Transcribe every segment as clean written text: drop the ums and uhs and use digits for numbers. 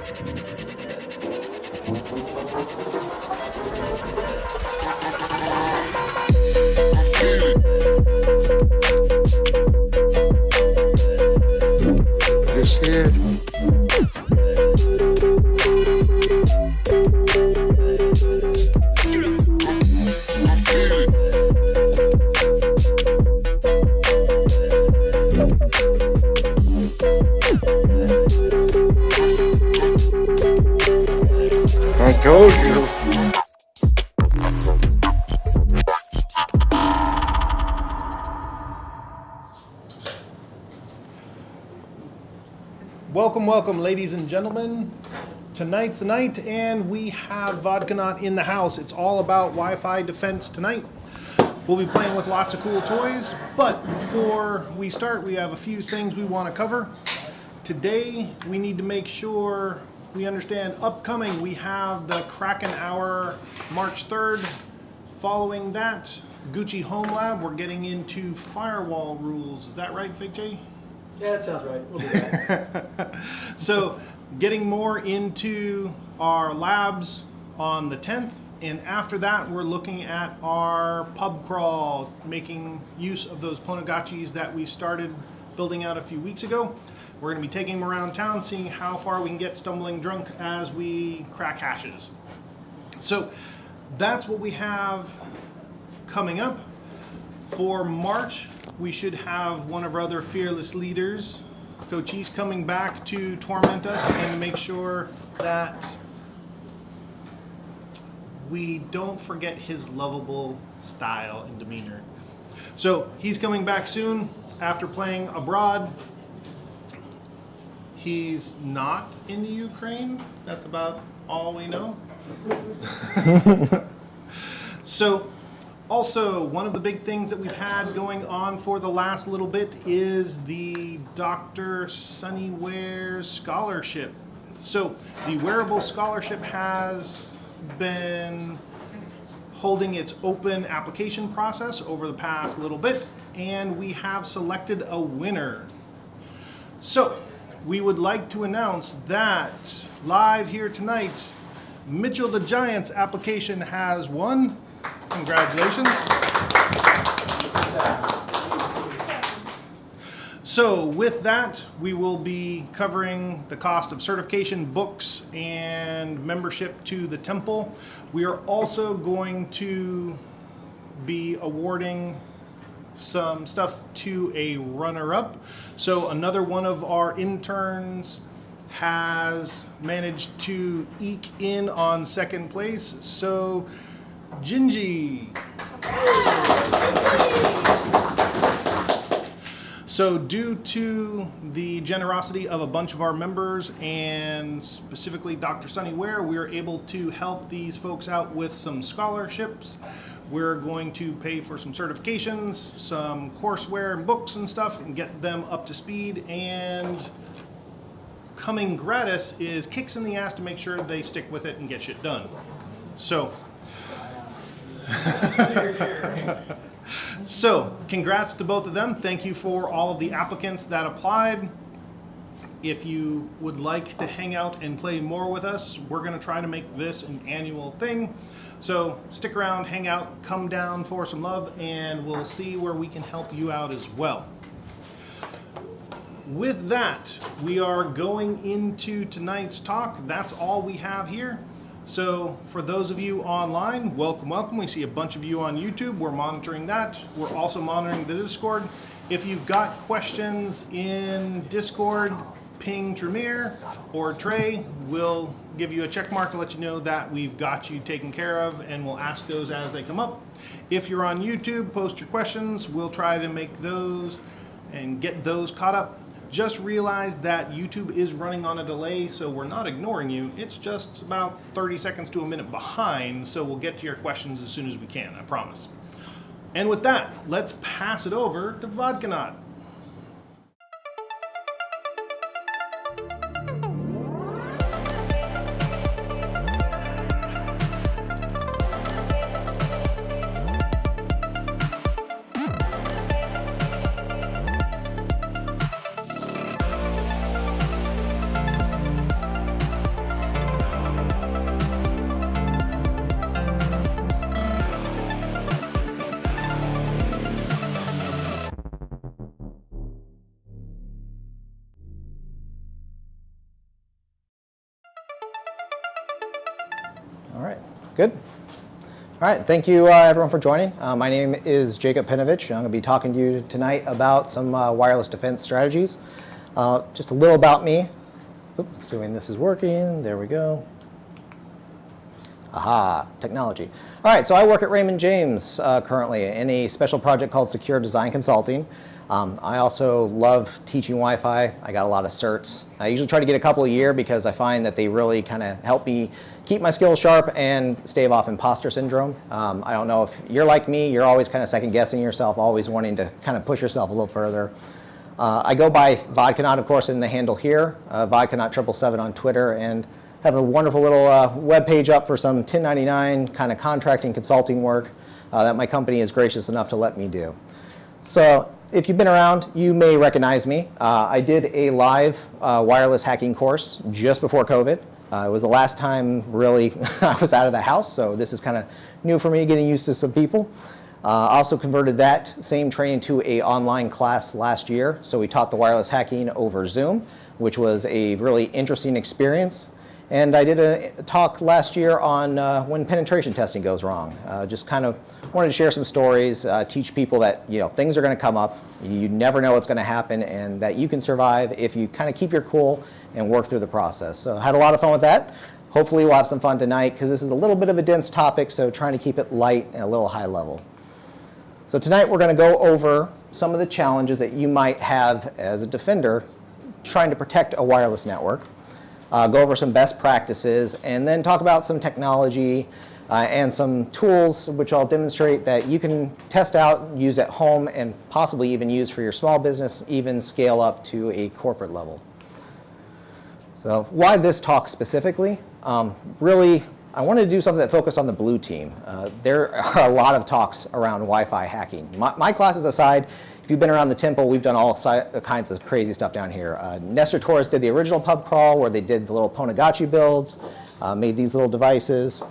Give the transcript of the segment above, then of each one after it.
Just here. I told you. Welcome, ladies and gentlemen. Tonight's the night, and we have Vodkanaut in the house. It's all about Wi-Fi defense tonight. We'll be playing with lots of cool toys, but before we start, we have a few things we want to cover. Today, we need to make sure we understand upcoming. We have the Kraken Hour March 3rd. Following that, Gucci Home Lab. We're getting into firewall rules. Is that right, Fig J? Yeah, that sounds right. We'll do that. So, getting more into our labs on the 10th, and after that, we're looking at our pub crawl, making use of those Ponegachis that we started building out a few weeks ago. We're going to be taking them around town, seeing how far we can get stumbling drunk as we crack hashes. So, that's what we have coming up. For March, we should have one of our other fearless leaders, Cochise, coming back to torment us and to make sure that we don't forget his lovable style and demeanor. So he's coming back soon after playing abroad. He's not in the Ukraine. That's about all we know. So, also, one of the big things that we've had going on for the last little bit is the Dr. Sunnyware Scholarship. So, the Wearable Scholarship has been holding its open application process over the past little bit, and we have selected a winner. So, we would like to announce that live here tonight, Mitchell the Giant's application has won. Congratulations. So with that, we will be covering the cost of certification, books, and membership to the temple. We are also going to be awarding some stuff to a runner-up. So another one of our interns has managed to eke in on second place. So Gingy. So due to the generosity of a bunch of our members and specifically Dr. Sunnyware, we are able to help these folks out with some scholarships. We're going to pay for some certifications, some courseware and books and stuff, and get them up to speed. And coming gratis is kicks in the ass to make sure they stick with it and get shit done. So, so congrats to both of them. Thank you for all of the applicants that applied. If you would like to hang out and play more with us, we're going to try to make this an annual thing. So stick around, hang out, come down for some love, and we'll see where we can help you out as well. With that, we are going into tonight's talk. That's all we have here. So for those of you online, welcome. We see a bunch of you on YouTube. We're monitoring that. We're also monitoring the Discord. If you've got questions in Discord, ping Tremere or Trey. We'll give you a check mark to let you know that we've got you taken care of, and we'll ask those as they come up. If you're on YouTube, post your questions. We'll try to make those and get those caught up. Just realize that YouTube is running on a delay, so we're not ignoring you. It's just about 30 seconds to a minute behind, so we'll get to your questions as soon as we can, I promise. And with that, let's pass it over to Vodkanaut. All right, good. All right, thank you everyone for joining. My name is Jacob Pinovich. I'm going to be talking to you tonight about some wireless defense strategies. Just a little about me. Oops, assuming this is working, there we go. Aha, technology. All right, so I work at Raymond James currently in a special project called Secure Design Consulting. I also love teaching Wi-Fi. I got a lot of certs. I usually try to get a couple a year because I find that they really kind of help me keep my skills sharp and stave off imposter syndrome. I don't know if you're like me, you're always kind of second guessing yourself, always wanting to kind of push yourself a little further. I go by Vodkanaut, of course, in the handle here, Vodkanaut777 on Twitter, and have a wonderful little web page up for some 1099 kind of contracting consulting work that my company is gracious enough to let me do. So if you've been around, you may recognize me. I did a live wireless hacking course just before COVID. It was the last time really I was out of the house, so this is kind of new for me, getting used to some people. I also converted that same training to an online class last year. So we taught the wireless hacking over Zoom, which was a really interesting experience. And I did a talk last year on when penetration testing goes wrong. Just kind of wanted to share some stories, teach people that things are going to come up. You never know what's going to happen, and that you can survive if you kind of keep your cool and work through the process. So I had a lot of fun with that. Hopefully we'll have some fun tonight because this is a little bit of a dense topic, so trying to keep it light and a little high level. So tonight we're going to go over some of the challenges that you might have as a defender trying to protect a wireless network. Go over some best practices, and then talk about some technology and some tools which I'll demonstrate that you can test out, use at home, and possibly even use for your small business, even scale up to a corporate level. So why this talk specifically? Really, I wanted to do something that focused on the blue team. There are a lot of talks around Wi-Fi hacking. My classes aside, if you've been around the temple, we've done all kinds of crazy stuff down here. Nestor Torres did the original pub crawl where they did the little Ponagachi builds, made these little devices.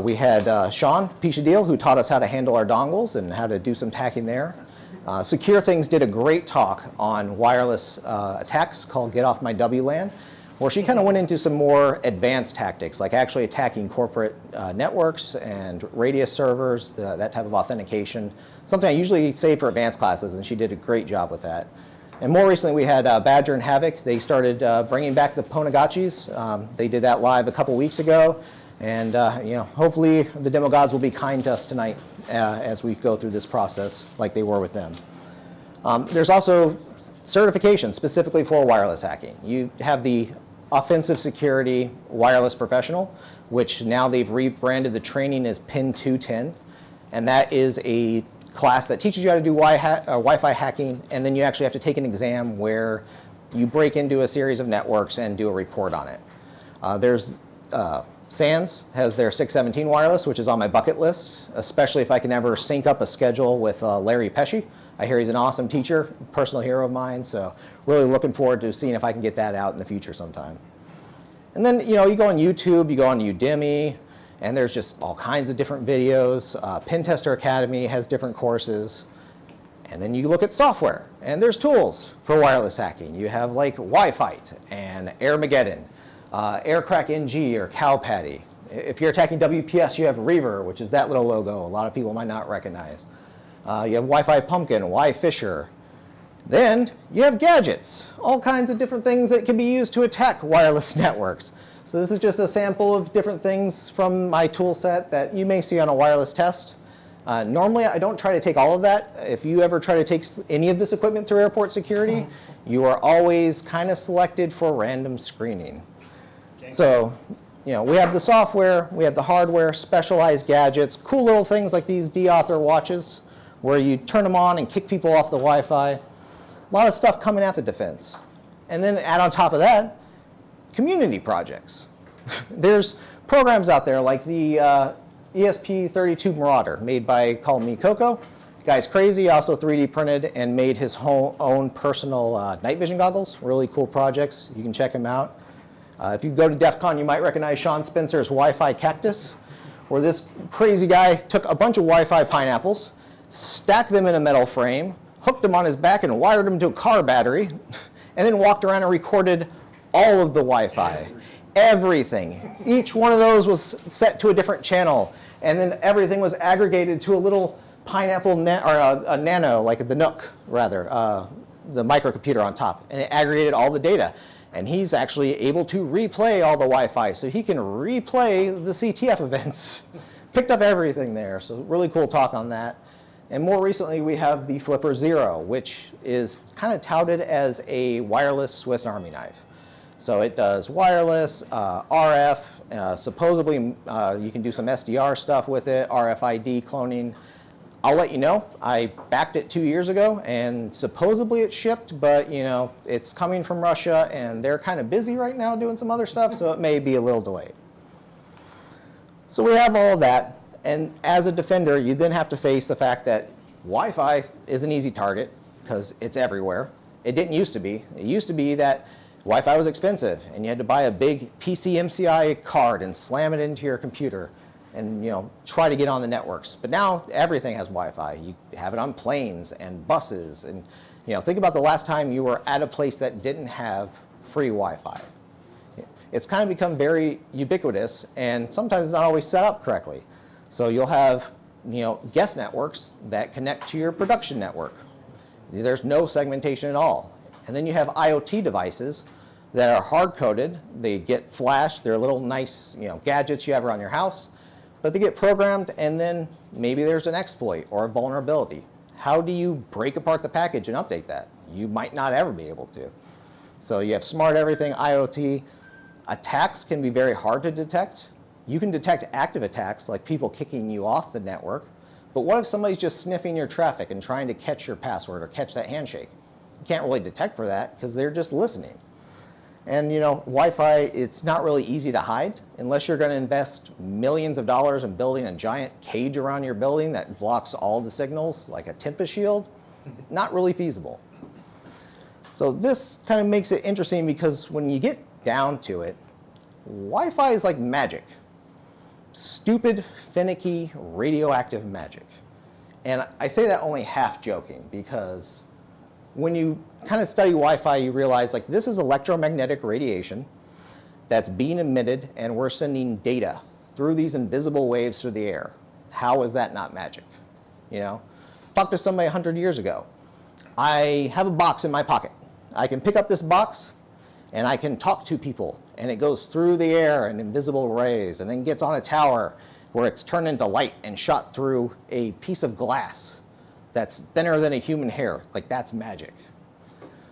We had Sean Pichadil, who taught us how to handle our dongles and how to do some hacking there. Secure Things did a great talk on wireless attacks called Get Off My WLAN, where she kind of went into some more advanced tactics, like actually attacking corporate networks and radius servers, that type of authentication. Something I usually save for advanced classes, and she did a great job with that. And more recently, we had Badger and Havoc. They started bringing back the Ponagachis. They did that live a couple weeks ago, and hopefully the demo gods will be kind to us tonight as we go through this process, like they were with them. There's also certification specifically for wireless hacking. You have the Offensive Security Wireless Professional, which now they've rebranded the training as PIN 210, and that is a class that teaches you how to do Wi-Fi hacking, and then you actually have to take an exam where you break into a series of networks and do a report on it. There's SANS has their 617 wireless, which is on my bucket list, especially if I can ever sync up a schedule with Larry Pesci. I hear he's an awesome teacher, personal hero of mine, so really looking forward to seeing if I can get that out in the future sometime. And then, you go on YouTube, you go on Udemy, and there's just all kinds of different videos. Pen Tester Academy has different courses. And then you look at software, and there's tools for wireless hacking. You have like Wi-Fight and Airmageddon, Aircrack NG or Cowpatty. If you're attacking WPS, you have Reaver, which is that little logo a lot of people might not recognize. You have Wi-Fi Pumpkin, Wi-Fisher. Then you have gadgets, all kinds of different things that can be used to attack wireless networks. So this is just a sample of different things from my tool set that you may see on a wireless test. Normally, I don't try to take all of that. If you ever try to take any of this equipment through airport security, you are always kind of selected for random screening. Okay. So, we have the software, we have the hardware, specialized gadgets, cool little things like these D-Author watches, where you turn them on and kick people off the Wi-Fi. A lot of stuff coming at the defense. And then add on top of that, community projects. There's programs out there like the ESP32 Marauder, made by Call Me Coco. Guy's crazy, also 3D printed and made his own personal night vision goggles. Really cool projects. You can check him out. If you go to DEF CON, you might recognize Sean Spencer's Wi-Fi Cactus, where this crazy guy took a bunch of Wi-Fi pineapples, stacked them in a metal frame, hooked them on his back and wired them to a car battery, and then walked around and recorded all of the Wi-Fi. everything. Each one of those was set to a different channel, and then everything was aggregated to a little pineapple or a nano, like the NUC rather, the microcomputer on top, and it aggregated all the data. And he's actually able to replay all the Wi-Fi, so he can replay the CTF events. Picked up everything there, so really cool talk on that. And more recently, we have the Flipper Zero, which is kind of touted as a wireless Swiss Army knife. So it does wireless, RF, supposedly you can do some SDR stuff with it, RFID cloning. I'll let you know, I backed it 2 years ago, and supposedly it shipped, but you know, it's coming from Russia, and they're kind of busy right now doing some other stuff, so it may be a little delayed. So we have all of that, and as a defender, you then have to face the fact that Wi-Fi is an easy target, because it's everywhere. It didn't used to be. It used to be that Wi-Fi was expensive, and you had to buy a big PCMCI card and slam it into your computer, and you know, try to get on the networks. But now everything has Wi-Fi. You have it on planes and buses, and you know, think about the last time you were at a place that didn't have free Wi-Fi. It's kind of become very ubiquitous, and sometimes it's not always set up correctly. So you'll have, you know, guest networks that connect to your production network. There's no segmentation at all. And then you have IoT devices that are hard-coded. They get flashed. They're little nice, you know, gadgets you have around your house. But they get programmed, and then maybe there's an exploit or a vulnerability. How do you break apart the package and update that? You might not ever be able to. So you have smart everything, IoT. Attacks can be very hard to detect. You can detect active attacks, like people kicking you off the network. But what if somebody's just sniffing your traffic and trying to catch your password or catch that handshake? You can't really detect for that because they're just listening. And you know, Wi-Fi, it's not really easy to hide unless you're going to invest millions of dollars in building a giant cage around your building that blocks all the signals, like a Tempest shield. Not really feasible. So this kind of makes it interesting because when you get down to it, Wi-Fi is like magic. Stupid, finicky, radioactive magic. And I say that only half joking because when you kind of study Wi-Fi, you realize like this is electromagnetic radiation that's being emitted, and we're sending data through these invisible waves through the air. How is that not magic? You know, talk to somebody 100 years ago. I have a box in my pocket. I can pick up this box and I can talk to people, and it goes through the air in invisible rays and then gets on a tower where it's turned into light and shot through a piece of glass that's thinner than a human hair. Like, that's magic.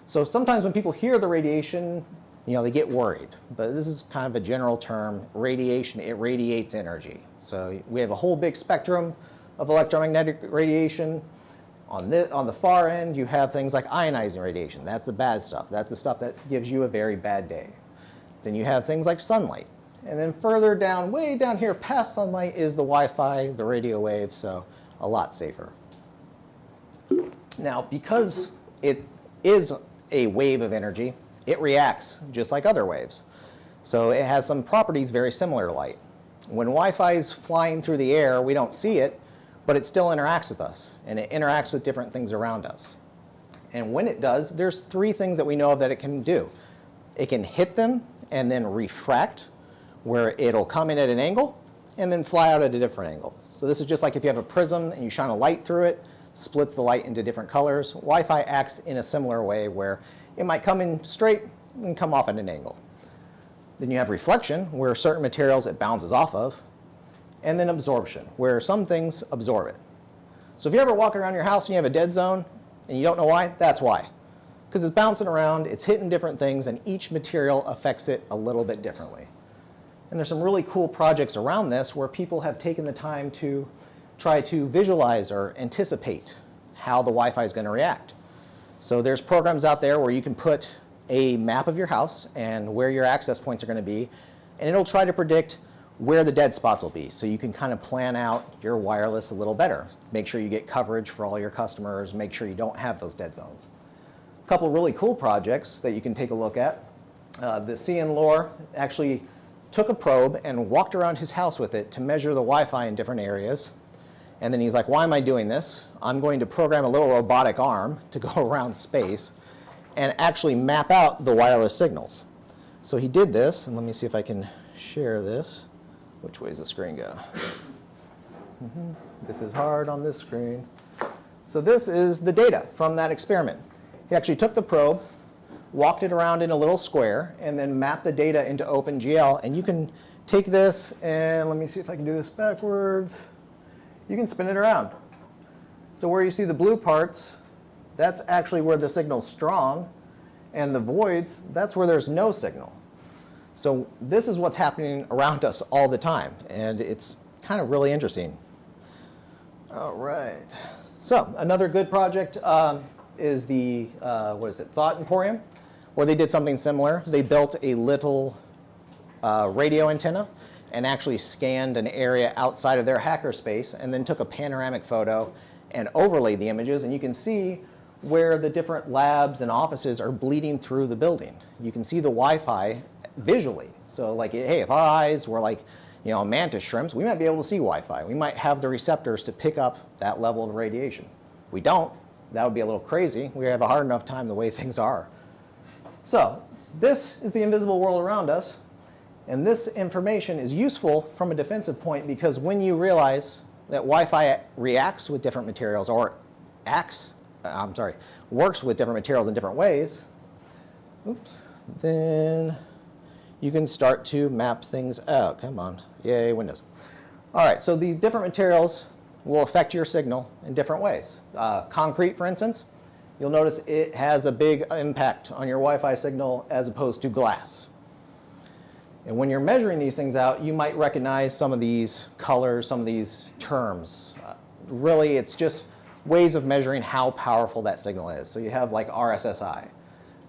So sometimes when people hear the radiation, you know, they get worried. But this is kind of a general term. Radiation, it radiates energy. So we have a whole big spectrum of electromagnetic radiation. On the far end, you have things like ionizing radiation. That's the bad stuff. That's the stuff that gives you a very bad day. Then you have things like sunlight. And then further down, way down here past sunlight is the Wi-Fi, the radio wave, so a lot safer. Now, because it is a wave of energy, it reacts just like other waves. So it has some properties very similar to light. When Wi-Fi is flying through the air, we don't see it, but it still interacts with us, and it interacts with different things around us. And when it does, there's three things that we know of that it can do. It can hit them and then refract, where it'll come in at an angle and then fly out at a different angle. So this is just like if you have a prism and you shine a light through it, splits the light into different colors. Wi-Fi acts in a similar way where it might come in straight and come off at an angle. Then you have reflection, where certain materials it bounces off of, and then absorption, where some things absorb it. So if you ever walk around your house and you have a dead zone and you don't know why, that's why. Because it's bouncing around, it's hitting different things, and each material affects it a little bit differently. And there's some really cool projects around this where people have taken the time to try to visualize or anticipate how the Wi-Fi is going to react. So there's programs out there where you can put a map of your house and where your access points are going to be, and it'll try to predict where the dead spots will be, so you can kind of plan out your wireless a little better. Make sure you get coverage for all your customers, make sure you don't have those dead zones. A couple really cool projects that you can take a look at. The CN Lore actually took a probe and walked around his house with it to measure the Wi-Fi in different areas. And then he's like, why am I doing this? I'm going to program a little robotic arm to go around space and actually map out the wireless signals. So he did this, and let me see if I can share this. Which way does the screen go? This is hard on this screen. So this is the data from that experiment. He actually took the probe, walked it around in a little square, and then mapped the data into OpenGL. And you can take this, and let me see if I can do this backwards. You can spin it around. So where you see the blue parts, that's actually where the signal's strong, and the voids, that's where there's no signal. So this is what's happening around us all the time, and it's kind of really interesting. All right. So another good project is the, Thought Emporium, where they did something similar. They built a little radio antenna and actually scanned an area outside of their hackerspace and then took a panoramic photo and overlaid the images, and you can see where the different labs and offices are bleeding through the building. You can see the Wi-Fi visually. So like, hey, if our eyes were like, mantis shrimps, we might be able to see Wi-Fi. We might have the receptors to pick up that level of radiation. We don't. That would be a little crazy. We have a hard enough time the way things are. So this is the invisible world around us. And this information is useful from a defensive point because when you realize that Wi-Fi reacts with different materials or works with different materials in different ways, then you can start to map things out. Come on. Yay, Windows. All right, so these different materials will affect your signal in different ways. Concrete, for instance, you'll notice it has a big impact on your Wi-Fi signal as opposed to glass. And when you're measuring these things out, you might recognize some of these colors, some of these terms. Really, it's just ways of measuring how powerful that signal is. So you have like RSSI,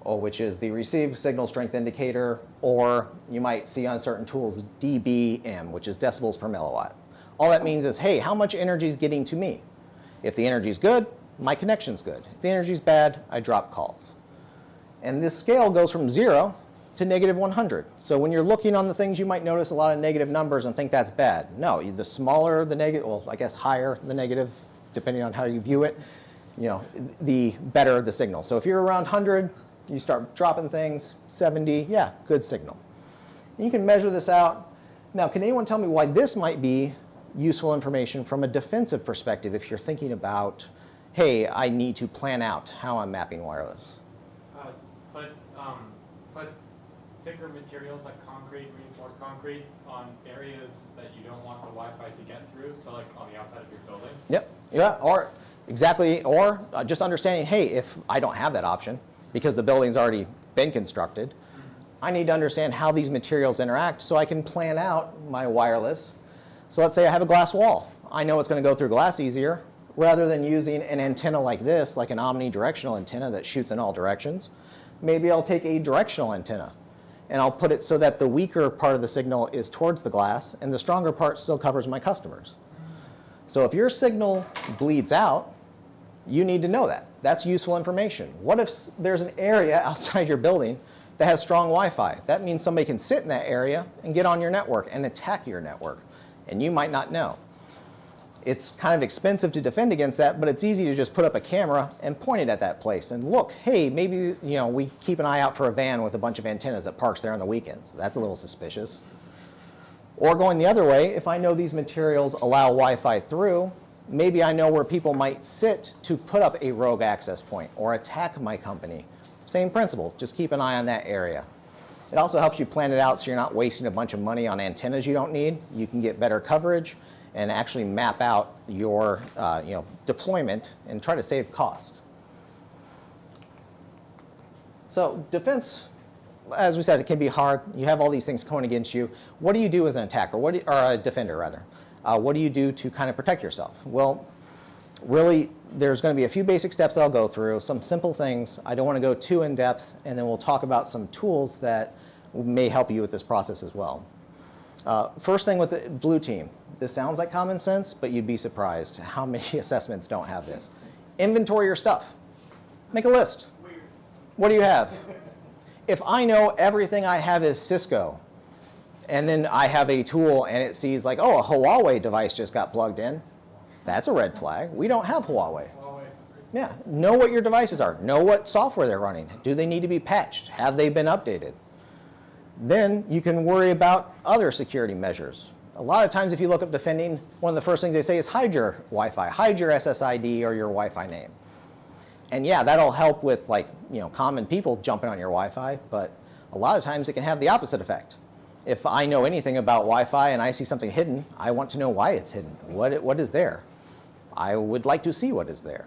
which is the received signal strength indicator, or you might see on certain tools dBm, which is decibels per milliwatt. All that means is, hey, how much energy is getting to me? If the energy is good, my connection's good. If the energy is bad, I drop calls. And this scale goes from 0 to -100. So when you're looking on the things, you might notice a lot of negative numbers and think that's bad. No, the smaller the negative, well, I guess higher the negative, depending on how you view it, the better the signal. So if you're around 100, you start dropping things, 70, yeah, good signal. And you can measure this out. Now, can anyone tell me why this might be useful information from a defensive perspective if you're thinking about, hey, I need to plan out how I'm mapping wireless? Put thicker materials like concrete, reinforced concrete, on areas that you don't want the Wi-Fi to get through, so like on the outside of your building. Yep, yeah, or exactly, or just understanding, hey, if I don't have that option, because the building's already been constructed, I need to understand how these materials interact so I can plan out my wireless. So let's say I have a glass wall. I know it's going to go through glass easier, rather than using an antenna like this, like an omnidirectional antenna that shoots in all directions. Maybe I'll take a directional antenna and I'll put it so that the weaker part of the signal is towards the glass and the stronger part still covers my customers. So if your signal bleeds out, you need to know that. That's useful information. What if there's an area outside your building that has strong Wi-Fi? That means somebody can sit in that area and get on your network and attack your network, and you might not know. It's kind of expensive to defend against that, but it's easy to just put up a camera and point it at that place and look, hey, maybe we keep an eye out for a van with a bunch of antennas that parks there on the weekends. That's a little suspicious. Or going the other way, if I know these materials allow Wi-Fi through, maybe I know where people might sit to put up a rogue access point or attack my company. Same principle, just keep an eye on that area. It also helps you plan it out so you're not wasting a bunch of money on antennas you don't need. You can get better coverage and actually map out your deployment and try to save cost. So defense, as we said, it can be hard. You have all these things going against you. What do you do as an attacker, or a defender rather? What do you do to kind of protect yourself? Well, really, there's going to be a few basic steps I'll go through, some simple things. I don't want to go too in depth, and then we'll talk about some tools that may help you with this process as well. First thing with the blue team. This sounds like common sense, but you'd be surprised how many assessments don't have this. Inventory your stuff. Make a list. What do you have? If I know everything I have is Cisco, and then I have a tool and it sees like, oh, a Huawei device just got plugged in, that's a red flag. We don't have Huawei. Yeah, know what your devices are. Know what software they're running. Do they need to be patched? Have they been updated? Then you can worry about other security measures. A lot of times if you look up defending, one of the first things they say is hide your Wi-Fi, hide your SSID or your Wi-Fi name. And yeah, that'll help with common people jumping on your Wi-Fi, but a lot of times it can have the opposite effect. If I know anything about Wi-Fi and I see something hidden, I want to know why it's hidden. What is there? I would like to see what is there.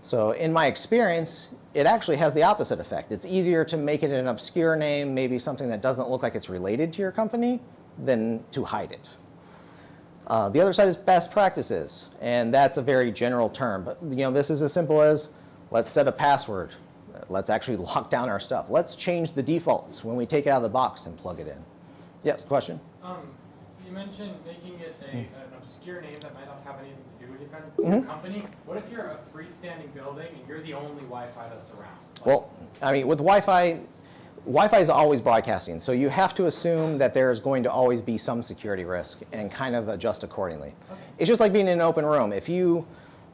So in my experience, it actually has the opposite effect. It's easier to make it an obscure name, maybe something that doesn't look like it's related to your company, than to hide it. The other side is best practices, and that's a very general term. But this is as simple as let's set a password. Let's actually lock down our stuff. Let's change the defaults when we take it out of the box and plug it in. Yes, question? You mentioned making it an obscure name that might not have anything to do with your company. What if you're a freestanding building and you're the only Wi-Fi that's around? Well, I mean, with Wi-Fi is always broadcasting, so you have to assume that there's going to always be some security risk and kind of adjust accordingly. Okay. It's just like being in an open room. If you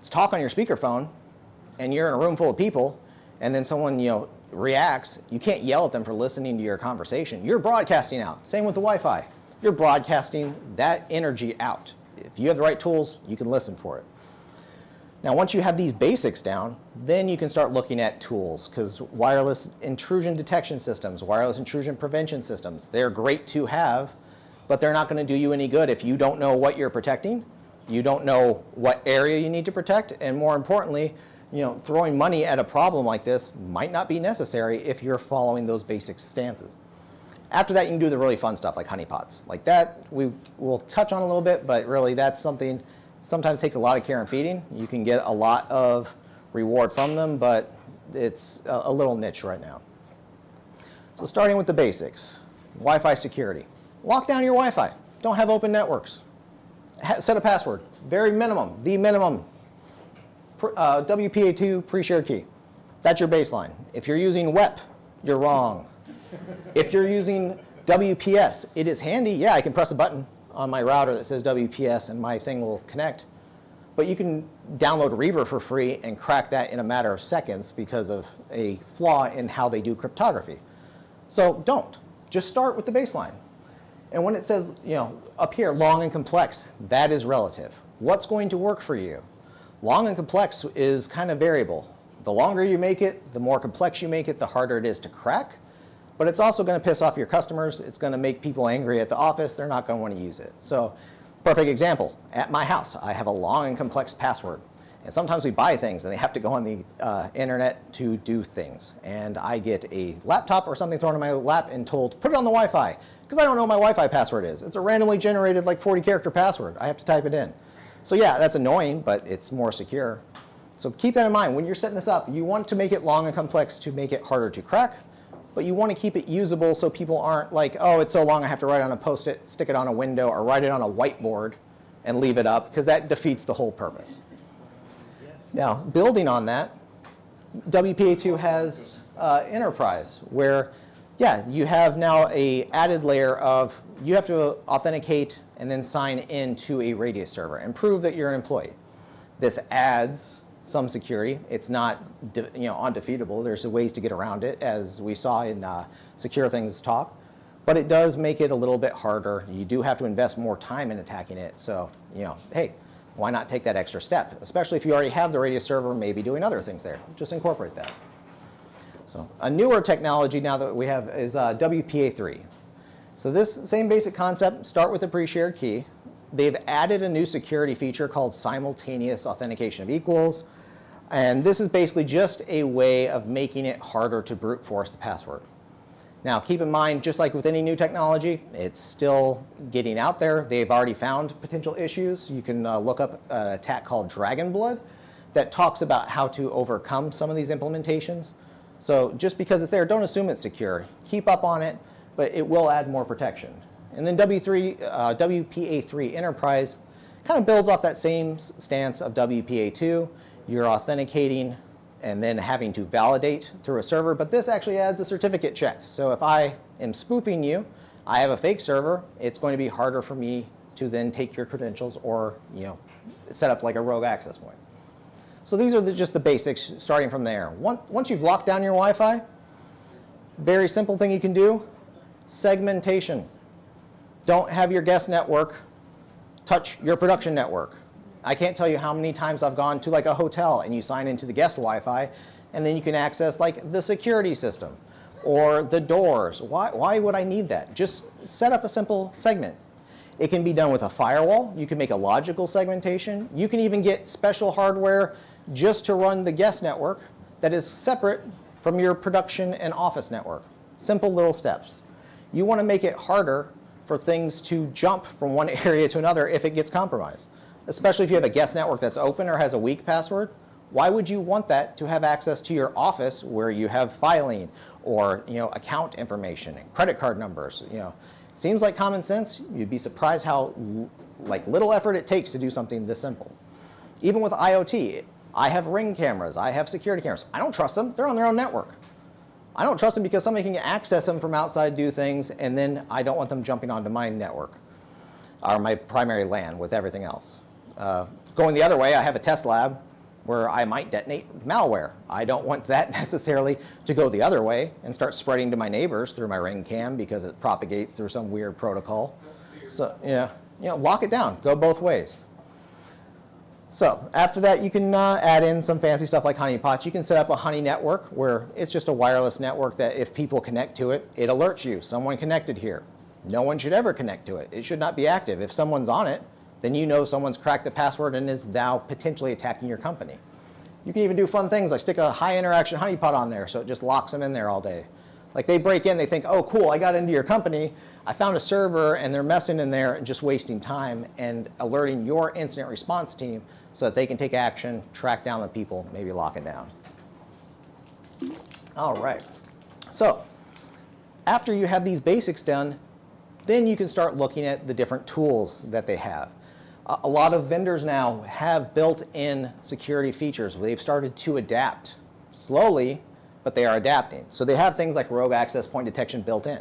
talk on your speakerphone and you're in a room full of people and then someone reacts, you can't yell at them for listening to your conversation. You're broadcasting out. Same with the Wi-Fi. You're broadcasting that energy out. If you have the right tools, you can listen for it. Now, once you have these basics down, then you can start looking at tools, because wireless intrusion detection systems, wireless intrusion prevention systems, they're great to have, but they're not going to do you any good if you don't know what you're protecting, you don't know what area you need to protect, and more importantly, throwing money at a problem like this might not be necessary if you're following those basic stances. After that, you can do the really fun stuff like honeypots. Like that, we'll touch on a little bit, but really that's something sometimes takes a lot of care and feeding. You can get a lot of reward from them, but it's a little niche right now. So starting with the basics, Wi-Fi security. Lock down your Wi-Fi. Don't have open networks. Set a password. Very minimum, the minimum. WPA2 pre-shared key. That's your baseline. If you're using WEP, you're wrong. If you're using WPS, it is handy. Yeah, I can press a button on my router that says WPS and my thing will connect. But you can download Reaver for free and crack that in a matter of seconds because of a flaw in how they do cryptography. So don't. Just start with the baseline. And when it says, up here, long and complex, that is relative. What's going to work for you? Long and complex is kind of variable. The longer you make it, the more complex you make it, the harder it is to crack. But it's also going to piss off your customers. It's going to make people angry at the office. They're not going to want to use it. So, perfect example. At my house, I have a long and complex password. And sometimes we buy things and they have to go on the internet to do things. And I get a laptop or something thrown in my lap and told, put it on the Wi-Fi, because I don't know what my Wi-Fi password is. It's a randomly generated 40-character password. I have to type it in. So yeah, that's annoying, but it's more secure. So keep that in mind. When you're setting this up, you want to make it long and complex to make it harder to crack, but you want to keep it usable so people aren't like, oh, it's so long I have to write on a Post-it, stick it on a window, or write it on a whiteboard and leave it up, because that defeats the whole purpose. Now, building on that, WPA2 has Enterprise, where, yeah, you have now a added layer of, you have to authenticate and then sign into a Radius server and prove that you're an employee. This adds some security. It's not undefeatable. There's ways to get around it, as we saw in Secure Things talk. But it does make it a little bit harder. You do have to invest more time in attacking it. So, hey, why not take that extra step? Especially if you already have the Radius server, maybe doing other things there. Just incorporate that. So a newer technology now that we have is WPA3. So this same basic concept, start with a pre-shared key. They've added a new security feature called simultaneous authentication of equals. And this is basically just a way of making it harder to brute force the password. Now, keep in mind, just like with any new technology, it's still getting out there. They've already found potential issues. You can look up an attack called Dragon Blood that talks about how to overcome some of these implementations. So just because it's there, don't assume it's secure. Keep up on it, but it will add more protection. And then WPA3 Enterprise kind of builds off that same stance of WPA2. You're authenticating and then having to validate through a server, but this actually adds a certificate check. So if I am spoofing you, I have a fake server, it's going to be harder for me to then take your credentials or set up like a rogue access point. So these are just the basics starting from there. Once you've locked down your Wi-Fi, very simple thing you can do, Segmentation. Don't have your guest network touch your production network. I can't tell you how many times I've gone to like a hotel and you sign into the guest Wi-Fi and then you can access like the security system or the doors. Why would I need that? Just set up a simple segment. It can be done with a firewall. You can make a logical segmentation. You can even get special hardware just to run the guest network that is separate from your production and office network. Simple little steps. You want to make it harder for things to jump from one area to another if it gets compromised. Especially if you have a guest network that's open or has a weak password. Why would you want that to have access to your office where you have filing or account information and credit card numbers? Seems like common sense. You'd be surprised how little effort it takes to do something this simple. Even with IoT, I have Ring cameras, I have security cameras. I don't trust them. They're on their own network. I don't trust them because somebody can access them from outside, do things, and then I don't want them jumping onto my network or my primary LAN with everything else. Going the other way, I have a test lab where I might detonate malware. I don't want that necessarily to go the other way and start spreading to my neighbors through my Ring cam because it propagates through some weird protocol. So lock it down. Go both ways. So after that, you can add in some fancy stuff like honeypots. You can set up a honey network where it's just a wireless network that if people connect to it, it alerts you. Someone connected here. No one should ever connect to it. It should not be active. If someone's on it, then you know someone's cracked the password and is now potentially attacking your company. You can even do fun things like stick a high interaction honeypot on there so it just locks them in there all day. Like they break in, they think, oh cool, I got into your company, I found a server and they're messing in there and just wasting time and alerting your incident response team so that they can take action, track down the people, maybe lock it down. All right, so after you have these basics done, then you can start looking at the different tools that they have. A lot of vendors now have built-in security features. They've started to adapt slowly, but they are adapting. So they have things like rogue access point detection built in.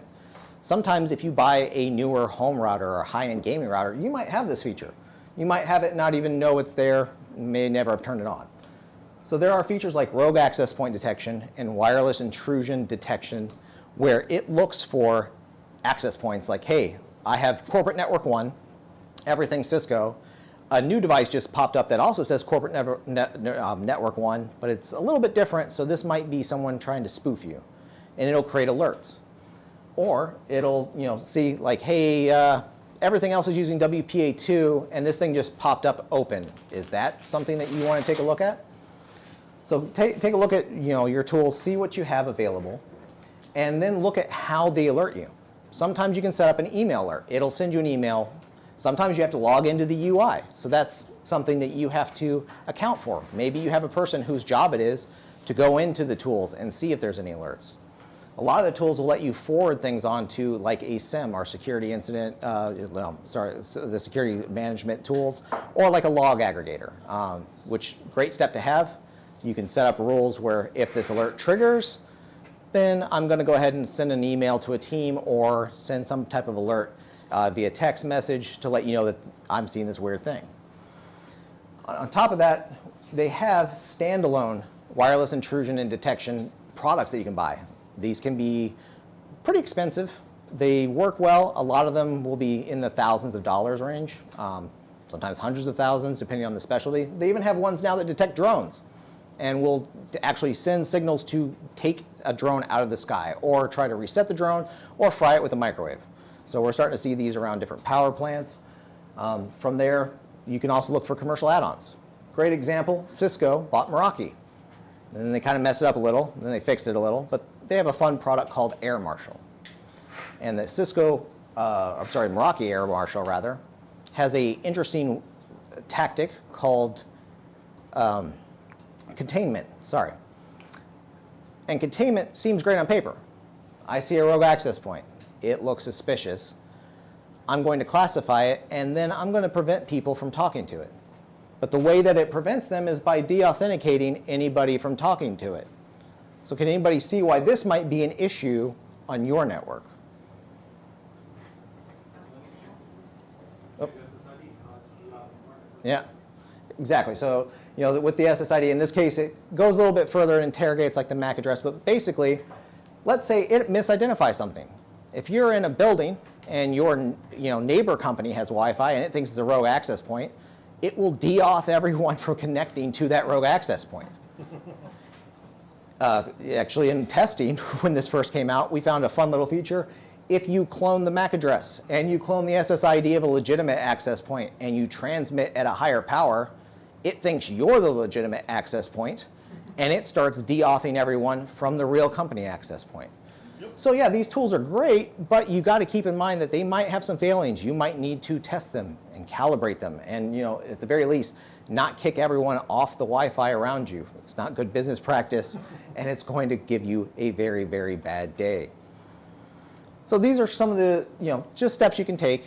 Sometimes if you buy a newer home router or a high-end gaming router, you might have this feature. You might have it not even know it's there, may never have turned it on. So there are features like rogue access point detection and wireless intrusion detection where it looks for access points like, hey, I have corporate network 1, everything Cisco. A new device just popped up that also says corporate network 1, but it's a little bit different, so this might be someone trying to spoof you. And it'll create alerts. Or it'll see like, hey, everything else is using WPA2, and this thing just popped up open. Is that something that you want to take a look at? So take a look at your tools, see what you have available, and then look at how they alert you. Sometimes you can set up an email alert. It'll send you an email. Sometimes you have to log into the UI. So that's something that you have to account for. Maybe you have a person whose job it is to go into the tools and see if there's any alerts. A lot of the tools will let you forward things on to like a SIEM, our security incident, the security management tools, or like a log aggregator, which great step to have. You can set up rules where if this alert triggers, then I'm going to go ahead and send an email to a team or send some type of alert via text message to let you know that I'm seeing this weird thing. On top of that, they have standalone wireless intrusion and detection products that you can buy. These can be pretty expensive. They work well. A lot of them will be in the thousands of dollars range, sometimes hundreds of thousands, depending on the specialty. They even have ones now that detect drones and will actually send signals to take a drone out of the sky or try to reset the drone or fry it with a microwave. So we're starting to see these around different power plants. From there, you can also look for commercial add-ons. Great example, Cisco bought Meraki. And then they kind of messed it up a little, and then they fixed it a little, but they have a fun product called Air Marshal. And the Meraki Air Marshal rather, has a interesting tactic called containment, And containment seems great on paper. I see a rogue access point. It looks suspicious. I'm going to classify it, and then I'm going to prevent people from talking to it. But the way that it prevents them is by de-authenticating anybody from talking to it. So can anybody see why this might be an issue on your network? Oh. Yeah, exactly. So with the SSID, in this case, it goes a little bit further and interrogates like the MAC address. But basically, let's say it misidentifies something. if you're in a building and your neighbor company has Wi-Fi and it thinks it's a rogue access point, it will de-auth everyone from connecting to that rogue access point. Actually, in testing, when this first came out, we found a fun little feature. If you clone the MAC address and you clone the SSID of a legitimate access point and you transmit at a higher power, it thinks you're the legitimate access point, and it starts de-authing everyone from the real company access point. So yeah, these tools are great, but you got to keep in mind that they might have some failings. You might need to test them and calibrate them, and at the very least, not kick everyone off the Wi-Fi around you. It's not good business practice, and it's going to give you a very, very bad day. So these are some of the just steps you can take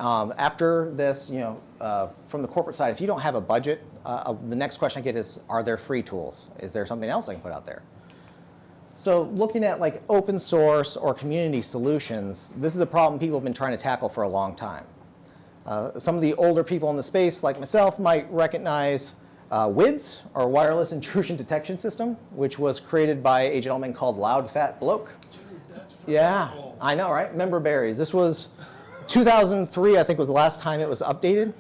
after this. From the corporate side, if you don't have a budget, the next question I get is, are there free tools? Is there something else I can put out there? So looking at like open source or community solutions, this is a problem people have been trying to tackle for a long time. Some of the older people in the space, like myself, might recognize WIDS, or Wireless Intrusion Detection System, which was created by a gentleman called Loud Fat Bloke. Yeah, I know, right? Member berries. This was 2003, I think, was the last time it was updated.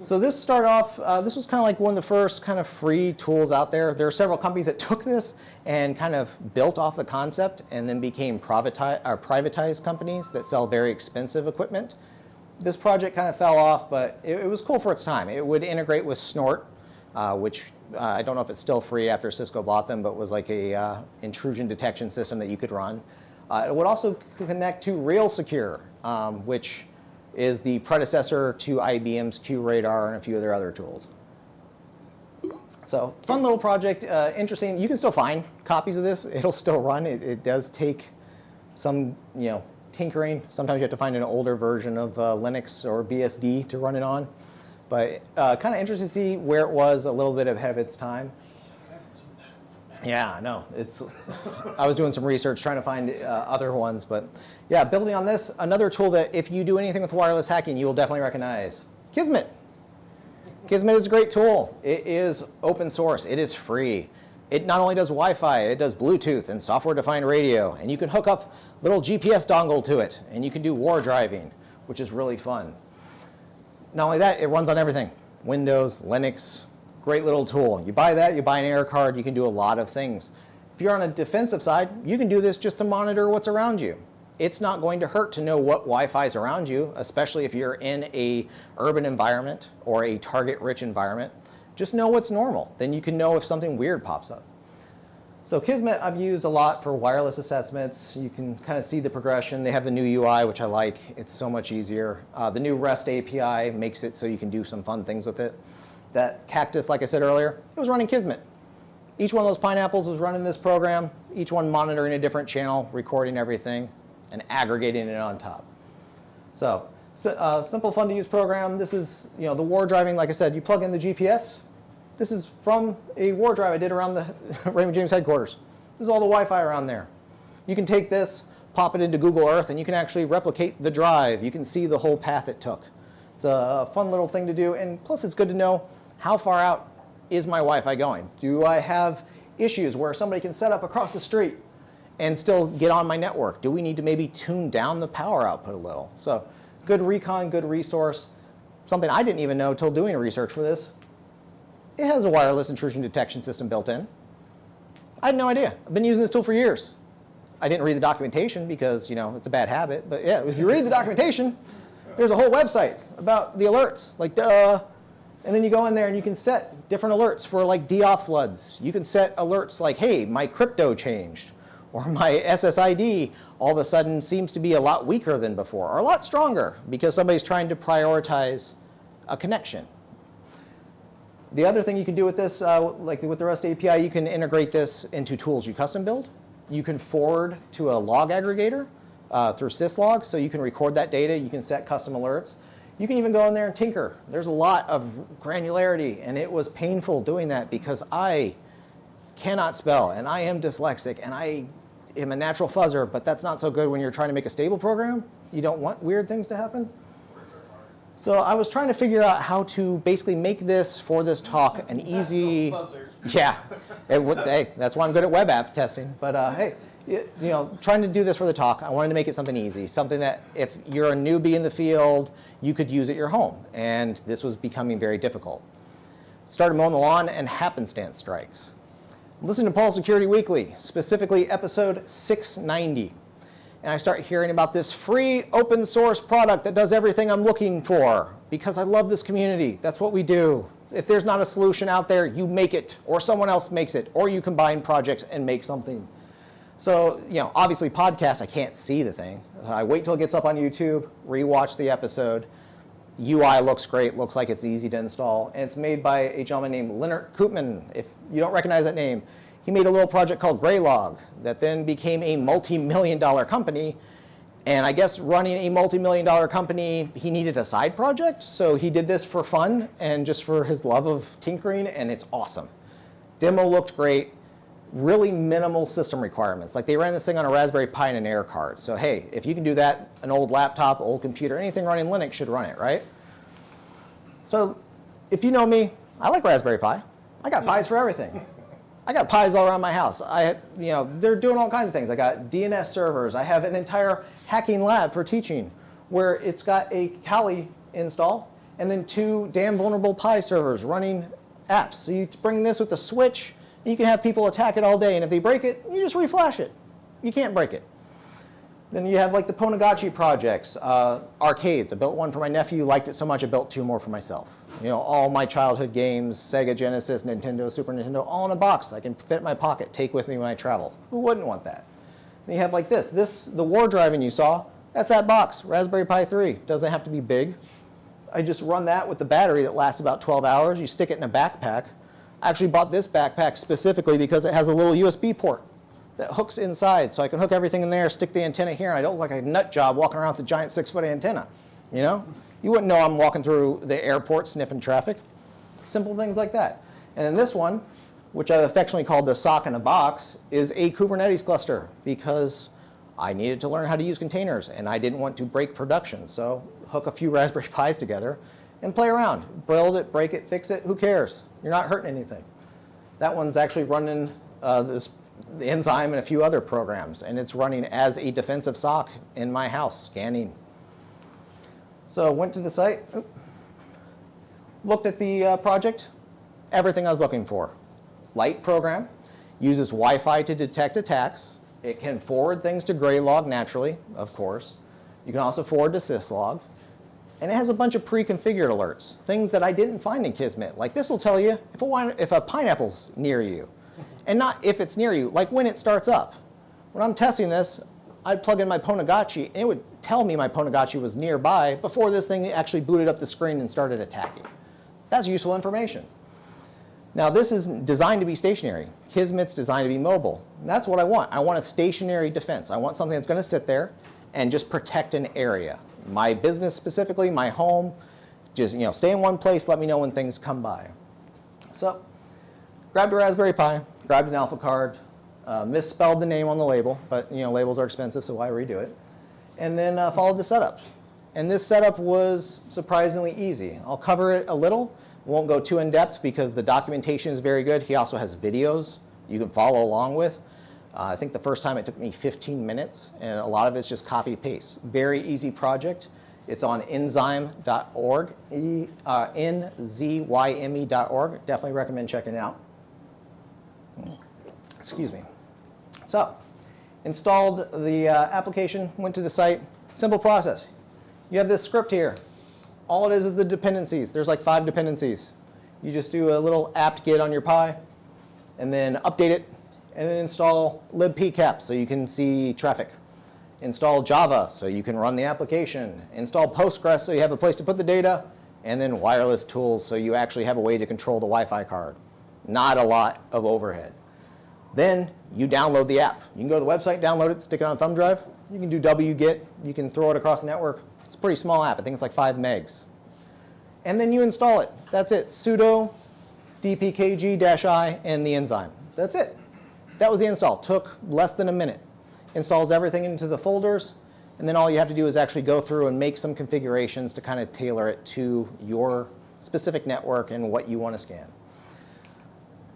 So this started off, this was kind of like one of the first kind of free tools out there. There are several companies that took this and kind of built off the concept and then became privatized companies that sell very expensive equipment. This project kind of fell off, but it was cool for its time. It would integrate with Snort, which I don't know if it's still free after Cisco bought them, but was like a intrusion detection system that you could run. It would also connect to RealSecure, which is the predecessor to IBM's QRadar and a few of their other tools. So fun little project, interesting. You can still find copies of this. It'll still run. It does take some tinkering. Sometimes you have to find an older version of Linux or BSD to run it on. But kind of interesting to see where it was a little bit ahead of its time. Yeah, I know. I was doing some research trying to find other ones, but yeah, building on this, another tool that if you do anything with wireless hacking, you will definitely recognize. Kismet. Kismet is a great tool. It is open source. It is free. It not only does Wi-Fi, it does Bluetooth and software-defined radio, and you can hook up little GPS dongle to it, and you can do war driving, which is really fun. Not only that, it runs on everything. Windows, Linux. Great little tool. You buy that, you buy an air card, you can do a lot of things. If you're on a defensive side, you can do this just to monitor what's around you. It's not going to hurt to know what Wi-Fi is around you, especially if you're in an urban environment or a target-rich environment. Just know what's normal. Then you can know if something weird pops up. So Kismet I've used a lot for wireless assessments. You can kind of see the progression. They have the new UI, which I like. It's so much easier. The new REST API makes it so you can do some fun things with it. That Cactus, like I said earlier, it was running Kismet. Each one of those pineapples was running this program, each one monitoring a different channel, recording everything, and aggregating it on top. So, simple, fun to use program. This is, the war driving, like I said, you plug in the GPS. This is from a war drive I did around the Raymond James headquarters. This is all the Wi-Fi around there. You can take this, pop it into Google Earth, and you can actually replicate the drive. You can see the whole path it took. It's a fun little thing to do, and plus it's good to know how far out is my Wi-Fi going. Do I have issues where somebody can set up across the street and still get on my network? Do we need to maybe tune down the power output a little? So good recon, good resource. Something I didn't even know till doing research for this. It has a wireless intrusion detection system built in. I had no idea. I've been using this tool for years. I didn't read the documentation because, it's a bad habit. But yeah, if you read the documentation, there's a whole website about the alerts, like duh. And then you go in there and you can set different alerts for like deauth floods. You can set alerts like, hey, my crypto changed, or my SSID all of a sudden seems to be a lot weaker than before, or a lot stronger because somebody's trying to prioritize a connection. The other thing you can do with this, like with the REST API, you can integrate this into tools you custom build. You can forward to a log aggregator through syslog, so you can record that data. You can set custom alerts. You can even go in there and tinker. There's a lot of granularity, and it was painful doing that because I cannot spell, and I am dyslexic, and I am a natural fuzzer, but that's not so good when you're trying to make a stable program. You don't want weird things to happen. So I was trying to figure out how to basically make this, for this talk, an easy... Yeah, hey, that's why I'm good at web app testing. But hey, trying to do this for the talk, I wanted to make it something easy, something that if you're a newbie in the field, you could use at your home. And this was becoming very difficult. Started mowing the lawn and happenstance strikes. Listen to Paul Security Weekly, specifically episode 690. And I start hearing about this free open source product that does everything I'm looking for because I love this community. That's what we do. If there's not a solution out there, you make it, or someone else makes it, or you combine projects and make something. So, obviously podcast, I can't see the thing. I wait till it gets up on YouTube, rewatch the episode. UI looks great, looks like it's easy to install. And it's made by a gentleman named Leonard Koopman. If you don't recognize that name, he made a little project called Graylog that then became a multi-million-dollar company. And I guess running a multi-million-dollar company, he needed a side project. So he did this for fun and just for his love of tinkering, and it's awesome. Demo looked great. Really minimal system requirements. Like they ran this thing on a Raspberry Pi and an Air card. So hey, if you can do that, an old laptop, old computer, anything running Linux should run it, right? So if you know me, I like Raspberry Pi. I got Pis for everything. I got Pis all around my house. They're doing all kinds of things. I got DNS servers. I have an entire hacking lab for teaching where it's got a Kali install and then 2 damn vulnerable Pi servers running apps. So you bring this with a switch, and you can have people attack it all day. And if they break it, you just reflash it. You can't break it. Then you have like the Ponagachi projects, arcades. I built one for my nephew, liked it so much I built 2 more for myself. All my childhood games, Sega Genesis, Nintendo, Super Nintendo, all in a box I can fit in my pocket, take with me when I travel. Who wouldn't want that? Then you have like the war driving you saw, that's that box, Raspberry Pi 3. Doesn't have to be big. I just run that with the battery that lasts about 12 hours. You stick it in a backpack. I actually bought this backpack specifically because it has a little USB port that hooks inside, so I can hook everything in there, stick the antenna here, and I don't look like a nut job walking around with a giant 6-foot antenna. You wouldn't know I'm walking through the airport sniffing traffic. Simple things like that. And then this one, which I've affectionately called the sock in a box, is a Kubernetes cluster because I needed to learn how to use containers and I didn't want to break production. So hook a few Raspberry Pis together and play around. Build it, break it, fix it, who cares? You're not hurting anything. That one's actually running the Enzyme and a few other programs, and it's running as a defensive SOC in my house, scanning. So went to the site, looked at the project, everything I was looking for. Light program, uses Wi-Fi to detect attacks. It can forward things to Graylog naturally, of course. You can also forward to syslog. And it has a bunch of pre-configured alerts, things that I didn't find in Kismet. Like this will tell you if a pineapple's near you. And not if it's near you, like when it starts up. When I'm testing this, I'd plug in my Ponagachi, and it would tell me my Ponagachi was nearby before this thing actually booted up the screen and started attacking. That's useful information. Now this is designed to be stationary. Kismet's designed to be mobile. And that's what I want. I want a stationary defense. I want something that's going to sit there and just protect an area. My business specifically, my home, just stay in one place, let me know when things come by. So, grabbed a Raspberry Pi, grabbed an Alpha card, misspelled the name on the label, but labels are expensive, so why redo it? And then followed the setup. And this setup was surprisingly easy. I'll cover it a little, won't go too in depth because the documentation is very good. He also has videos you can follow along with. I think the first time it took me 15 minutes, and a lot of it's just copy paste. Very easy project. It's on enzyme.org, nzyme.org. Definitely recommend checking it out. Excuse me. So, installed the application, went to the site. Simple process. You have this script here. All it is the dependencies. There's like 5 dependencies. You just do a little apt-get on your Pi, and then update it, and then install libpcap so you can see traffic. Install Java so you can run the application. Install Postgres so you have a place to put the data, and then wireless tools so you actually have a way to control the Wi-Fi card. Not a lot of overhead. Then you download the app. You can go to the website, download it, stick it on a thumb drive. You can do wget. You can throw it across the network. It's a pretty small app. I think it's like 5 megs. And then you install it. That's it. Sudo dpkg-i and the enzyme. That's it. That was the install. Took less than a minute. Installs everything into the folders, and then all you have to do is actually go through and make some configurations to kind of tailor it to your specific network and what you want to scan.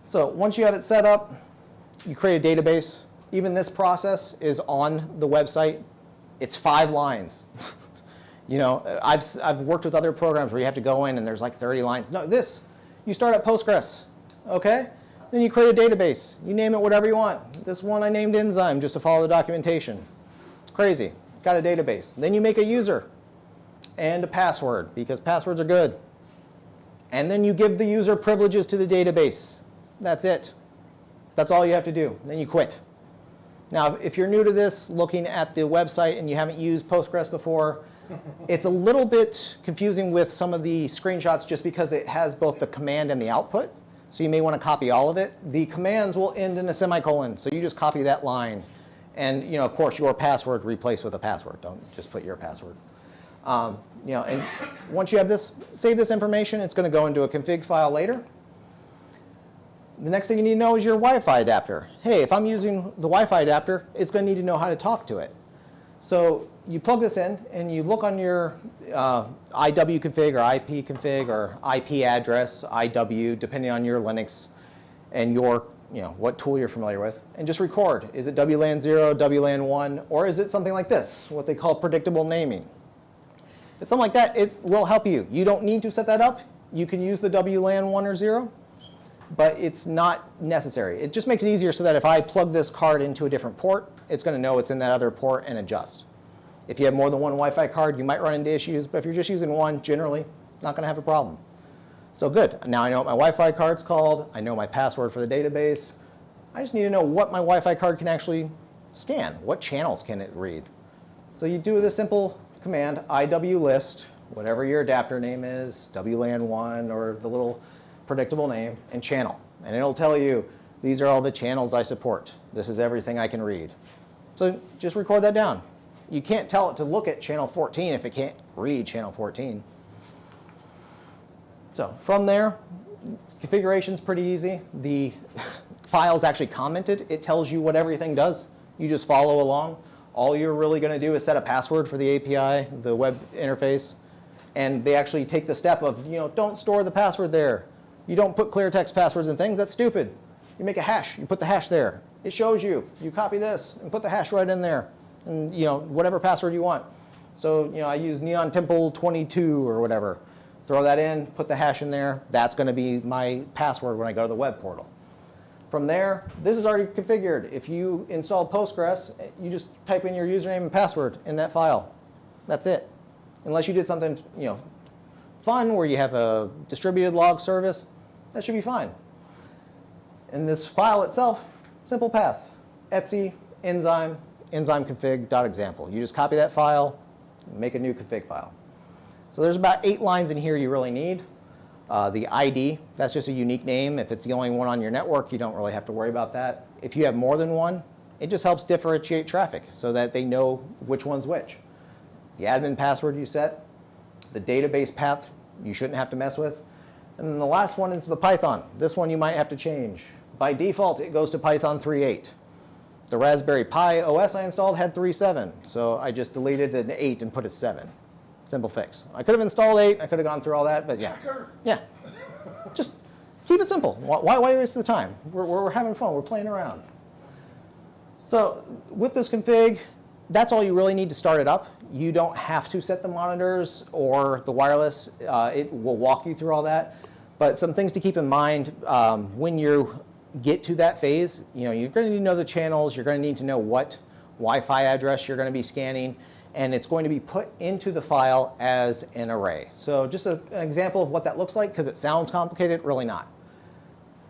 So once you have it set up, you create a database. Even this process is on the website. It's 5 lines. You know, I've worked with other programs where you have to go in and there's like 30 lines. No, this, you start at Postgres, okay? Then you create a database. You name it whatever you want. This one I named Enzyme just to follow the documentation. It's crazy. Got a database. Then you make a user and a password because passwords are good. And then you give the user privileges to the database. That's it. That's all you have to do. Then you quit. Now, if you're new to this, looking at the website and you haven't used Postgres before, it's a little bit confusing with some of the screenshots just because it has both the command and the output. So you may want to copy all of it. The commands will end in a semicolon, so you just copy that line. And you know, of course, your password replace with a password. Don't just put your password. You know, and once you have this, save this information. It's going to go into a config file later. The next thing you need to know is your Wi-Fi adapter. Hey, if I'm using the Wi-Fi adapter, it's going to need to know how to talk to it. So you plug this in, and you look on your IW config or IP config or IP address, IW, depending on your Linux and your, you know, what tool you're familiar with, and just record. Is it WLAN 0, WLAN 1, or is it something like this, what they call predictable naming? If it's something like that, it will help you. You don't need to set that up. You can use the WLAN 1 or 0, but it's not necessary. It just makes it easier so that if I plug this card into a different port, it's going to know it's in that other port and adjust. If you have more than one Wi-Fi card, you might run into issues, but if you're just using one, generally, not going to have a problem. So good. Now I know what my Wi-Fi card's called. I know my password for the database. I just need to know what my Wi-Fi card can actually scan. What channels can it read? So you do this simple command, IW list, whatever your adapter name is, WLAN 1 or the little predictable name, and channel. And it'll tell you, these are all the channels I support. This is everything I can read. So just record that down. You can't tell it to look at channel 14 if it can't read channel 14. So from there, configuration's pretty easy. The file's actually commented. It tells you what everything does. You just follow along. All you're really going to do is set a password for the API, the web interface, and they actually take the step of, you know, don't store the password there. You don't put clear text passwords and things. That's stupid. You make a hash. You put the hash there. It shows you. You copy this and put the hash right in there, and you know, whatever password you want. So you know, I use Neon Temple 22 or whatever. Throw that in. Put the hash in there. That's going to be my password when I go to the web portal. From there, this is already configured. If you install Postgres, you just type in your username and password in that file. That's it. Unless you did something, you know, fun where you have a distributed log service, that should be fine. And this file itself, simple path, etc enzyme config.example. You just copy that file, make a new config file. So there's about 8 lines in here you really need. The ID, that's just a unique name. If it's the only one on your network, you don't really have to worry about that. If you have more than one, it just helps differentiate traffic so that they know which one's which. The admin password you set, the database path you shouldn't have to mess with. And then the last one is the Python. This one you might have to change. By default, it goes to Python 3.8. The Raspberry Pi OS I installed had 3.7, so I just deleted an 8 and put it 7. Simple fix. I could have installed 8, I could have gone through all that, but yeah. Yeah. Just keep it simple. Why waste the time? We're having fun, we're playing around. So with this config, that's all you really need to start it up. You don't have to set the monitors or the wireless. It will walk you through all that. But some things to keep in mind when you get to that phase, you know, you're going to need to know the channels. You're going to need to know what Wi-Fi address you're going to be scanning. And it's going to be put into the file as an array. So just an example of what that looks like, because it sounds complicated, really not.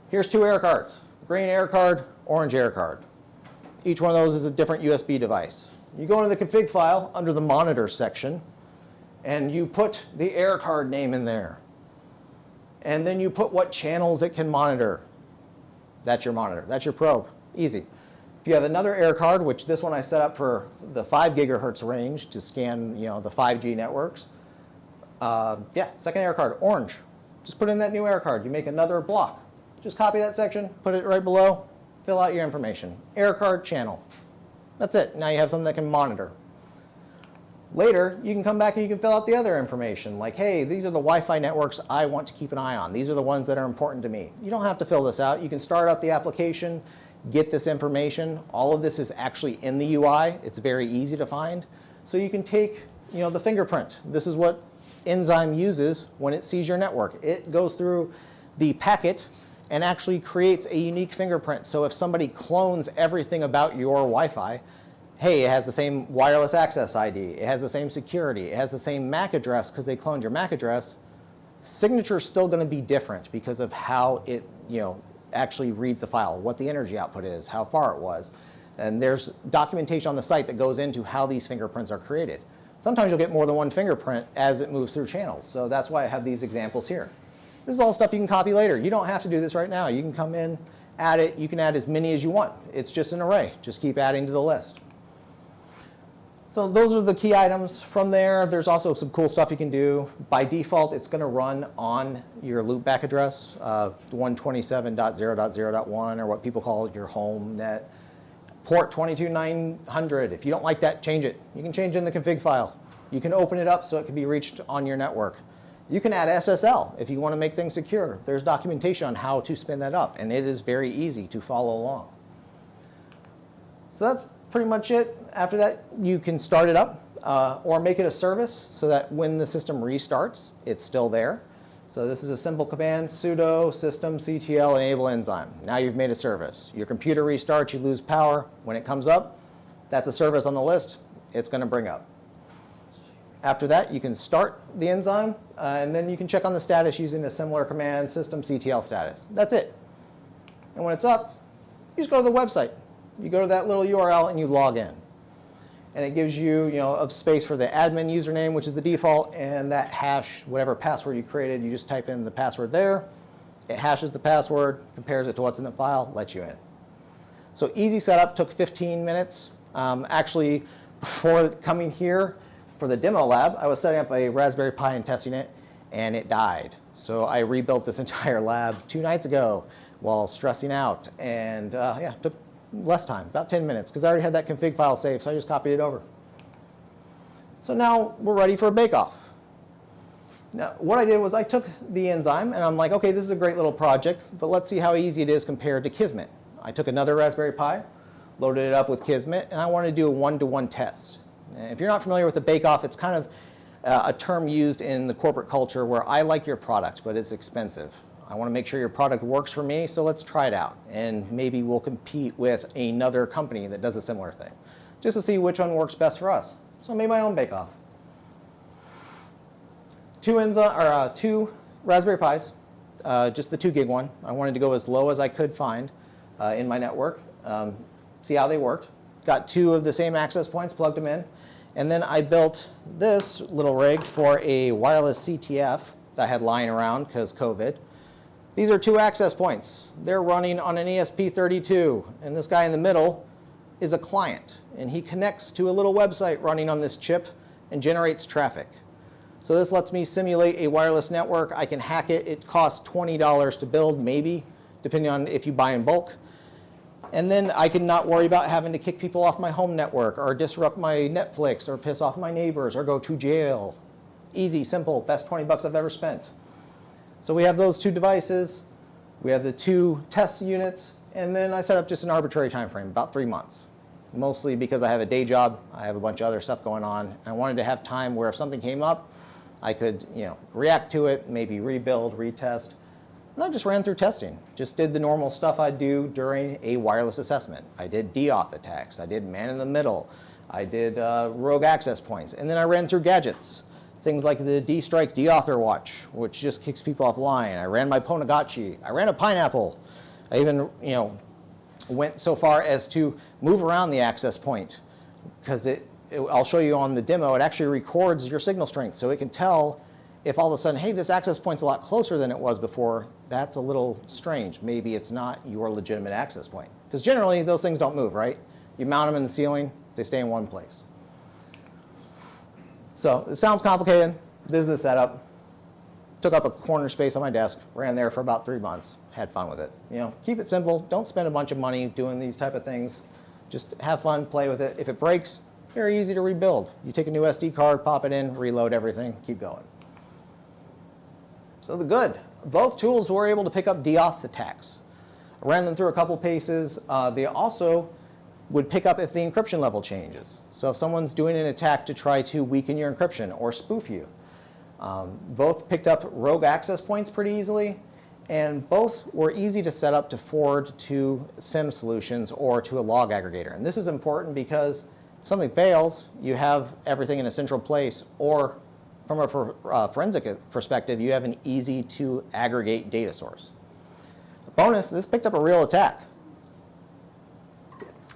Here's 2 air cards, green air card, orange air card. Each one of those is a different USB device. You go into the config file under the monitor section, and you put the air card name in there. And then you put what channels it can monitor. That's your monitor, that's your probe, easy. If you have another air card, which this one I set up for the 5 gigahertz range to scan, you know, the 5G networks. Yeah, second air card, orange. Just put in that new air card. You make another block. Just copy that section, put it right below, fill out your information. Air card channel. That's it. Now you have something that can monitor. Later, you can come back and you can fill out the other information. Like, hey, these are the Wi-Fi networks I want to keep an eye on. These are the ones that are important to me. You don't have to fill this out. You can start up the application get this information. All of this is actually in the UI. It's very easy to find. So you can take, the fingerprint. This is what Enzyme uses when it sees your network. It goes through the packet and actually creates a unique fingerprint. So if somebody clones everything about your Wi-Fi, hey, it has the same wireless access ID, it has the same security, it has the same MAC address because they cloned your MAC address, signature is still going to be different because of how it, actually reads the file, what the energy output is, how far it was. And there's documentation on the site that goes into how these fingerprints are created. Sometimes you'll get more than one fingerprint as it moves through channels. So that's why I have these examples here. This is all stuff you can copy later. You don't have to do this right now. You can come in, add it. You can add as many as you want. It's just an array. Just keep adding to the list. So those are the key items. From there, there's also some cool stuff you can do. By default, it's going to run on your loopback address, 127.0.0.1, or what people call your home net. Port 22900. If you don't like that, change it. You can change it in the config file. You can open it up so it can be reached on your network. You can add SSL if you want to make things secure. There's documentation on how to spin that up, and it is very easy to follow along. So that's pretty much it. After that, you can start it up or make it a service so that when the system restarts, it's still there. So this is a simple command, sudo systemctl enable enzyme. Now you've made a service. Your computer restarts, you lose power. When it comes up, that's a service on the list. It's going to bring up. After that, you can start the enzyme, and then you can check on the status using a similar command, systemctl status. That's it. And when it's up, you just go to the website. You go to that little URL and you log in. And it gives you, a space for the admin username, which is the default, and that hash, whatever password you created, you just type in the password there. It hashes the password, compares it to what's in the file, lets you in. So easy setup, took 15 minutes. Actually, before coming here for the demo lab, I was setting up a Raspberry Pi and testing it, and it died. So I rebuilt this entire lab 2 nights ago while stressing out, and took less time, about 10 minutes, because I already had that config file saved, so I just copied it over. So now we're ready for a bake-off. Now, what I did was I took the enzyme, and I'm like, okay, this is a great little project, but let's see how easy it is compared to Kismet. I took another Raspberry Pi, loaded it up with Kismet, and I wanted to do a one-to-one test. And if you're not familiar with a bake-off, it's kind of a term used in the corporate culture where I like your product, but it's expensive. I want to make sure your product works for me, so let's try it out. And maybe we'll compete with another company that does a similar thing, just to see which one works best for us. So I made my own bake-off. 2 Raspberry Pis, just the 2 gig one. I wanted to go as low as I could find in my network, see how they worked. Got 2 of the same access points, plugged them in. And then I built this little rig for a wireless CTF that I had lying around because COVID. These are 2 access points. They're running on an ESP32, and this guy in the middle is a client, and he connects to a little website running on this chip and generates traffic. So this lets me simulate a wireless network. I can hack it. It costs $20 to build, maybe, depending on if you buy in bulk. And then I can not worry about having to kick people off my home network or disrupt my Netflix or piss off my neighbors or go to jail. Easy, simple, best 20 bucks I've ever spent. So we have those 2 devices, we have the 2 test units, and then I set up just an arbitrary time frame, about 3 months. Mostly because I have a day job, I have a bunch of other stuff going on. I wanted to have time where if something came up, I could react to it, maybe rebuild, retest. And I just ran through testing. Just did the normal stuff I do during a wireless assessment. I did DAuth attacks, I did man in the middle, I did rogue access points, and then I ran through gadgets. Things like the dstrike deauthor watch, which just kicks people offline. I ran my Ponagachi. I ran a pineapple. I even, went so far as to move around the access point because I'll show you on the demo, it actually records your signal strength. So it can tell if all of a sudden, hey, this access point's a lot closer than it was before, that's a little strange. Maybe it's not your legitimate access point. Because generally, those things don't move, right? You mount them in the ceiling, they stay in one place. So it sounds complicated. This is the setup. Took up a corner space on my desk, ran there for about 3 months, had fun with it. Keep it simple. Don't spend a bunch of money doing these type of things. Just have fun, play with it. If it breaks, very easy to rebuild. You take a new SD card, pop it in, reload everything, keep going. So the good. Both tools were able to pick up DAuth attacks. ran them through a couple paces. They also would pick up if the encryption level changes. So if someone's doing an attack to try to weaken your encryption or spoof you. Both picked up rogue access points pretty easily, and both were easy to set up to forward to SIEM solutions or to a log aggregator. And this is important because if something fails, you have everything in a central place, or from a forensic perspective, you have an easy to aggregate data source. Bonus, this picked up a real attack.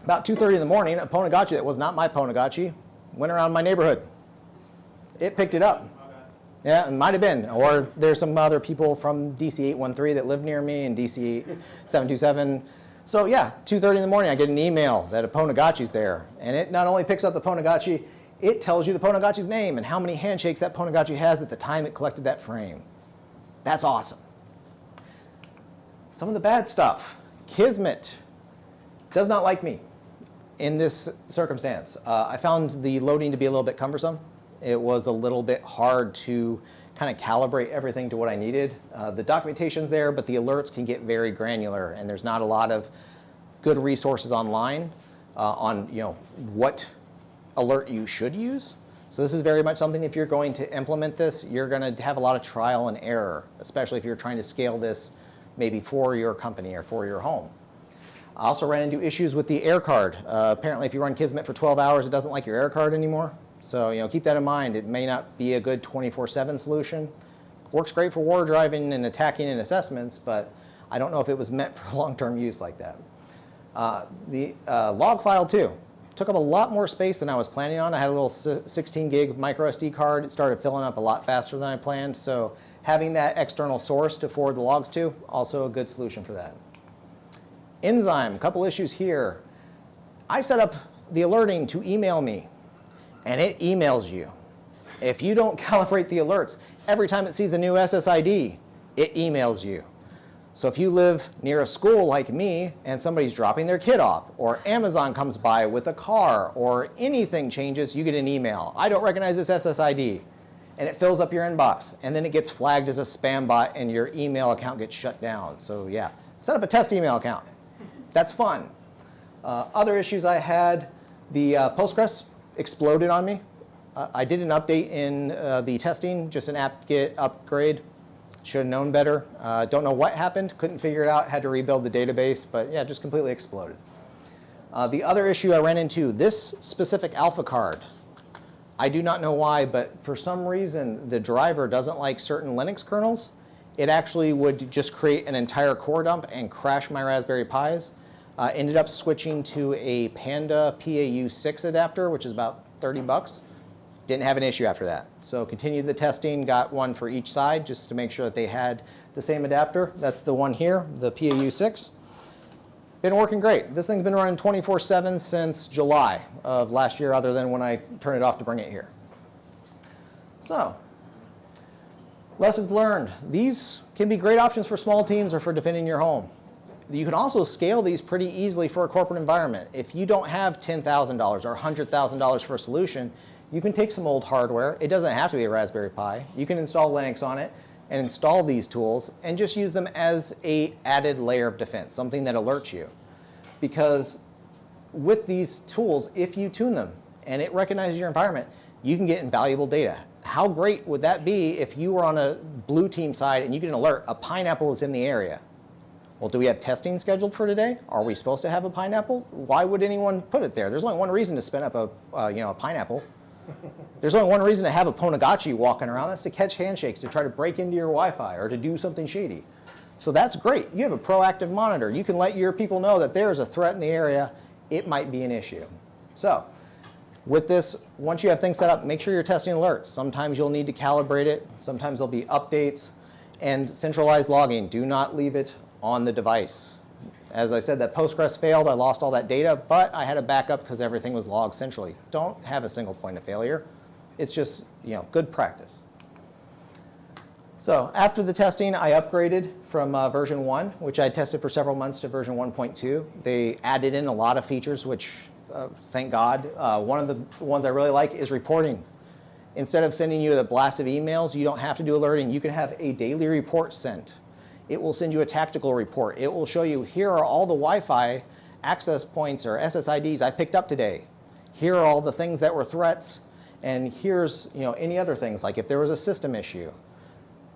About 2:30 in the morning, a Pwnagotchi that was not my Pwnagotchi went around my neighborhood. It picked it up. Yeah, it might have been. Or there's some other people from DC 813 that live near me and DC 727. So yeah, 2:30 in the morning, I get an email that a Pwnagotchi's there. And it not only picks up the Pwnagotchi, it tells you the Pwnagotchi's name and how many handshakes that Pwnagotchi has at the time it collected that frame. That's awesome. Some of the bad stuff. Kismet does not like me in this circumstance. I found the loading to be a little bit cumbersome. It was a little bit hard to kind of calibrate everything to what I needed. The documentation's there, but the alerts can get very granular, and there's not a lot of good resources online on what alert you should use. So this is very much something, if you're going to implement this, you're going to have a lot of trial and error, especially if you're trying to scale this maybe for your company or for your home. I also ran into issues with the air card. Apparently, if you run Kismet for 12 hours, it doesn't like your air card anymore. So keep that in mind. It may not be a good 24/7 solution. Works great for war driving and attacking and assessments, but I don't know if it was meant for long-term use like that. The log file too took up a lot more space than I was planning on. I had a little 16 gig micro SD card. It started filling up a lot faster than I planned. So having that external source to forward the logs to, also a good solution for that. Enzyme, a couple issues here. I set up the alerting to email me, and it emails you. If you don't calibrate the alerts, every time it sees a new SSID, it emails you. So if you live near a school like me and somebody's dropping their kid off, or Amazon comes by with a car, or anything changes, you get an email. I don't recognize this SSID. And it fills up your inbox, and then it gets flagged as a spam bot, and your email account gets shut down. So yeah, set up a test email account. That's fun. Other issues I had, the Postgres exploded on me. I did an update in the testing, just an apt-get upgrade. Should have known better. Don't know what happened, couldn't figure it out, had to rebuild the database, but yeah, just completely exploded. The other issue I ran into, this specific Alpha card, I do not know why, but for some reason, the driver doesn't like certain Linux kernels. It actually would just create an entire core dump and crash my Raspberry Pis. Ended up switching to a Panda PAU6 adapter, which is about 30 bucks. Didn't have an issue after that. So continued the testing, got one for each side just to make sure that they had the same adapter. That's the one here, the PAU6. Been working great. This thing's been running 24/7 since July of last year, other than when I turned it off to bring it here. So, lessons learned. These can be great options for small teams or for defending your home. You can also scale these pretty easily for a corporate environment. If you don't have $10,000 or $100,000 for a solution, you can take some old hardware. It doesn't have to be a Raspberry Pi. You can install Linux on it and install these tools and just use them as an added layer of defense, something that alerts you. Because with these tools, if you tune them and it recognizes your environment, you can get invaluable data. How great would that be if you were on a blue team side and you get an alert, a pineapple is in the area? Well, do we have testing scheduled for today? Are we supposed to have a pineapple? Why would anyone put it there? There's only one reason to spin up a pineapple. There's only one reason to have a Pwnagotchi walking around. That's to catch handshakes, to try to break into your Wi-Fi, or to do something shady. So that's great. You have a proactive monitor. You can let your people know that there's a threat in the area. It might be an issue. So with this, once you have things set up, make sure you're testing alerts. Sometimes you'll need to calibrate it. Sometimes there'll be updates. And centralized logging. Do not leave it on the device. As I said, that Postgres failed. I lost all that data, but I had a backup because everything was logged centrally. Don't have a single point of failure. It's just good practice. So after the testing, I upgraded from version 1, which I tested for several months, to version 1.2. They added in a lot of features, which thank God. One of the ones I really like is reporting. Instead of sending you the blast of emails, you don't have to do alerting. You can have a daily report sent. It will send you a tactical report. It will show you, here are all the Wi-Fi access points or SSIDs I picked up today. Here are all the things that were threats, and here's any other things, like if there was a system issue.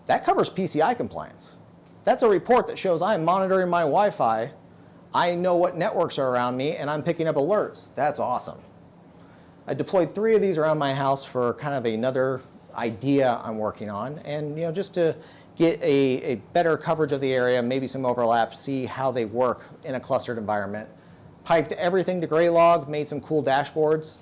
That covers PCI compliance. That's a report that shows I'm monitoring my Wi-Fi, I know what networks are around me, and I'm picking up alerts. That's awesome. I deployed 3 of these around my house for kind of another idea I'm working on, and just to get a better coverage of the area, maybe some overlap, see how they work in a clustered environment. Piped everything to Graylog, made some cool dashboards.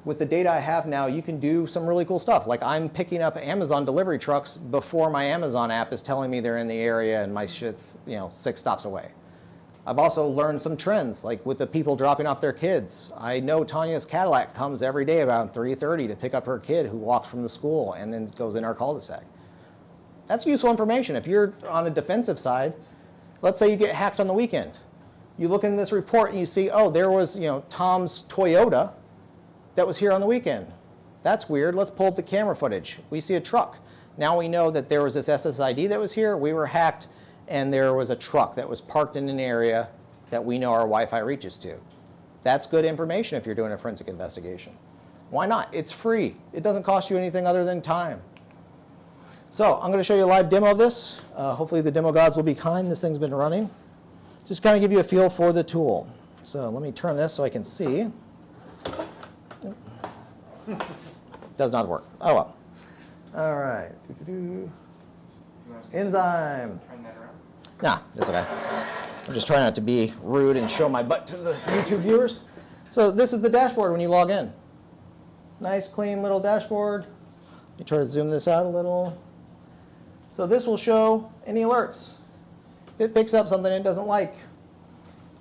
With the data I have now, you can do some really cool stuff. Like I'm picking up Amazon delivery trucks before my Amazon app is telling me they're in the area and my shit's 6 stops away. I've also learned some trends, like with the people dropping off their kids. I know Tanya's Cadillac comes every day about 3:30 to pick up her kid who walks from the school and then goes in our cul-de-sac. That's useful information. If you're on a defensive side, let's say you get hacked on the weekend. You look in this report and you see, oh, there was Tom's Toyota that was here on the weekend. That's weird. Let's pull up the camera footage. We see a truck. Now we know that there was this SSID that was here. We were hacked, and there was a truck that was parked in an area that we know our Wi-Fi reaches to. That's good information if you're doing a forensic investigation. Why not? It's free. It doesn't cost you anything other than time. So I'm going to show you a live demo of this. Hopefully the demo gods will be kind. This thing's been running. Just kind of give you a feel for the tool. So let me turn this so I can see. Does not work. Oh well. All right. Enzyme. Turn that around. Nah, that's okay. I'm just trying not to be rude and show my butt to the YouTube viewers. So this is the dashboard when you log in. Nice, clean little dashboard. Let me try to zoom this out a little. So this will show any alerts. If it picks up something it doesn't like,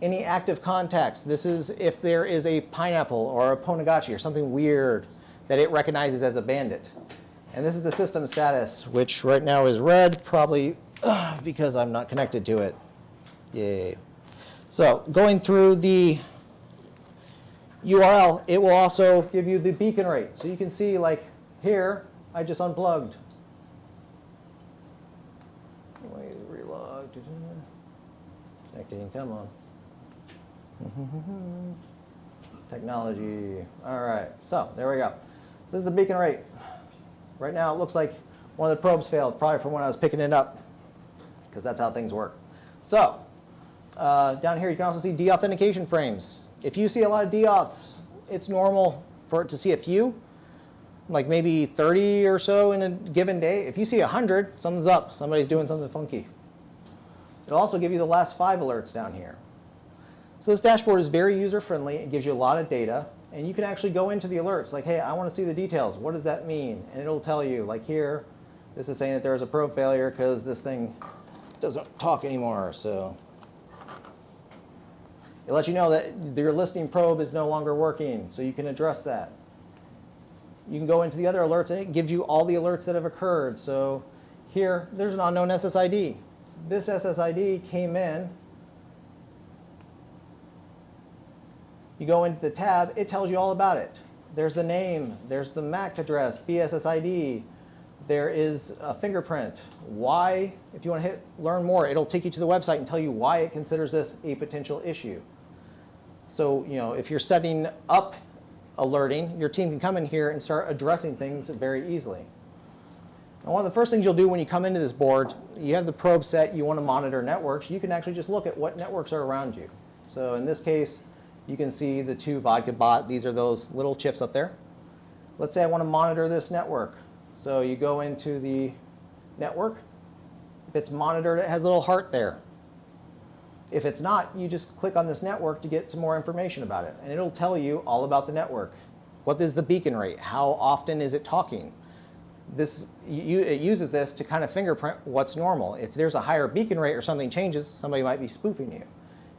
any active contacts. This is if there is a pineapple or a Ponagachi or something weird that it recognizes as a bandit. And this is the system status, which right now is red, probably because I'm not connected to it. Yay. So going through the URL, it will also give you the beacon rate. So you can see, like here, I just unplugged. Wait, relog. Connecting, come on. Technology. All right, so there we go. So this is the beacon rate. Right now it looks like one of the probes failed, probably from when I was picking it up, because that's how things work. So down here you can also see deauthentication frames. If you see a lot of deauths, it's normal for it to see a few, like maybe 30 or so in a given day. If you see 100, something's up. Somebody's doing something funky. It'll also give you the last 5 alerts down here. So this dashboard is very user-friendly. It gives you a lot of data. And you can actually go into the alerts, like, hey, I want to see the details. What does that mean? And it'll tell you, like here, this is saying that there was a probe failure because this thing doesn't talk anymore. So it lets you know that your listening probe is no longer working, so you can address that. You can go into the other alerts, and it gives you all the alerts that have occurred. So here, there's an unknown SSID. This SSID came in. You go into the tab, it tells you all about it. There's the name, there's the MAC address, BSSID, there is a fingerprint. Why, if you want to hit learn more, it'll take you to the website and tell you why it considers this a potential issue. So, if you're setting up alerting, your team can come in here and start addressing things very easily. And one of the first things you'll do when you come into this board, you have the probe set, you want to monitor networks, you can actually just look at what networks are around you. So in this case, you can see the 2 Vodka Bot. These are those little chips up there. Let's say I want to monitor this network. So you go into the network. If it's monitored, it has a little heart there. If it's not, you just click on this network to get some more information about it. And it'll tell you all about the network. What is the beacon rate? How often is it talking? It uses this to kind of fingerprint what's normal. If there's a higher beacon rate or something changes, somebody might be spoofing you.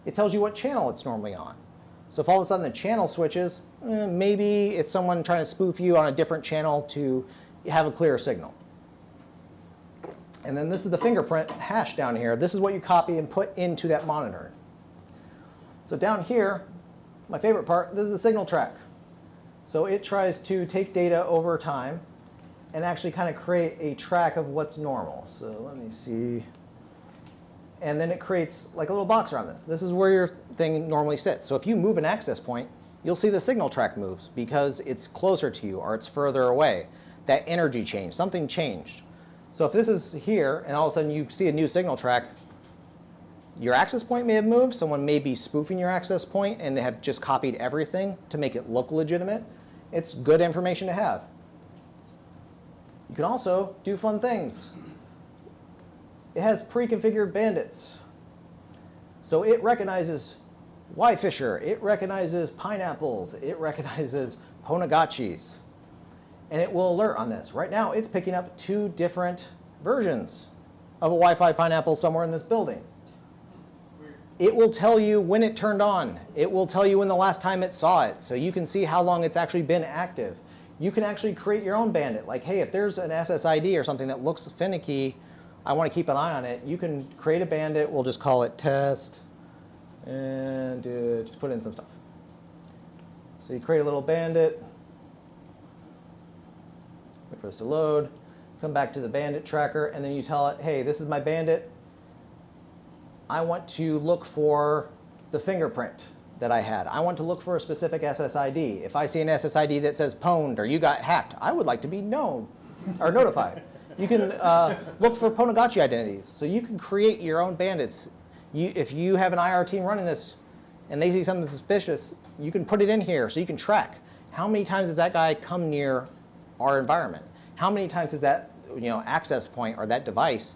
It tells you what channel it's normally on. So if all of a sudden the channel switches, maybe it's someone trying to spoof you on a different channel to have a clearer signal. And then this is the fingerprint hash down here. This is what you copy and put into that monitor. So down here, my favorite part, this is the signal track. So it tries to take data over time and actually kind of create a track of what's normal. So let me see. and then it creates like a little box around this. This is where your thing normally sits. So if you move an access point, you'll see the signal track moves because it's closer to you or it's further away. That energy changed, something changed. So if this is here and all of a sudden you see a new signal track, your access point may have moved. Someone may be spoofing your access point and they have just copied everything to make it look legitimate. It's good information to have. You can also do fun things. It has pre-configured bandits. So it recognizes Yfisher, it recognizes pineapples, it recognizes Ponagachis, and it will alert on this. Right now, it's picking up 2 different versions of a Wi-Fi pineapple somewhere in this building. It will tell you when it turned on. It will tell you when the last time it saw it, so you can see how long it's actually been active. You can actually create your own bandit. Like, hey, if there's an SSID or something that looks finicky, I want to keep an eye on it. You can create a bandit. We'll just call it test and just put in some stuff. So you create a little bandit. Wait for this to load. Come back to the bandit tracker, and then you tell it, hey, this is my bandit. I want to look for the fingerprint that I had. I want to look for a specific SSID. If I see an SSID that says pwned or you got hacked, I would like to be known or notified. You can look for Ponagachi identities. So you can create your own bandits. If you have an IR team running this and they see something suspicious, you can put it in here so you can track how many times has that guy come near our environment? How many times has that access point or that device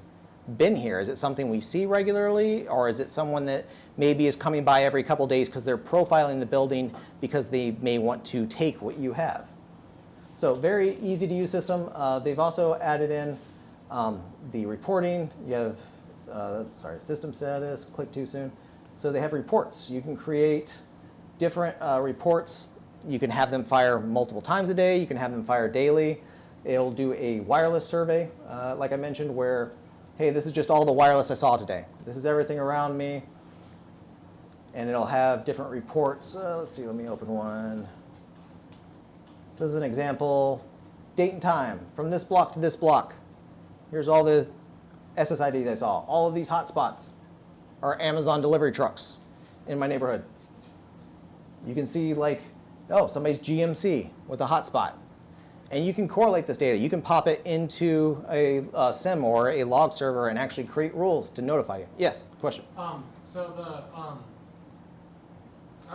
been here? Is it something we see regularly, or is it someone that maybe is coming by every couple days because they're profiling the building because they may want to take what you have? So very easy to use system. They've also added in the reporting. You have, system status, click too soon. So they have reports. You can create different reports. You can have them fire multiple times a day. You can have them fire daily. It'll do a wireless survey, like I mentioned, where, hey, this is just all the wireless I saw today. This is everything around me. And it'll have different reports. Let's see, let me open one. So this is an example, date and time, from this block to this block. Here's all the SSIDs I saw. All of these hotspots are Amazon delivery trucks in my neighborhood. You can see like, oh, somebody's GMC with a hotspot. And you can correlate this data. You can pop it into a SIM or a log server and actually create rules to notify you. Yes, question? I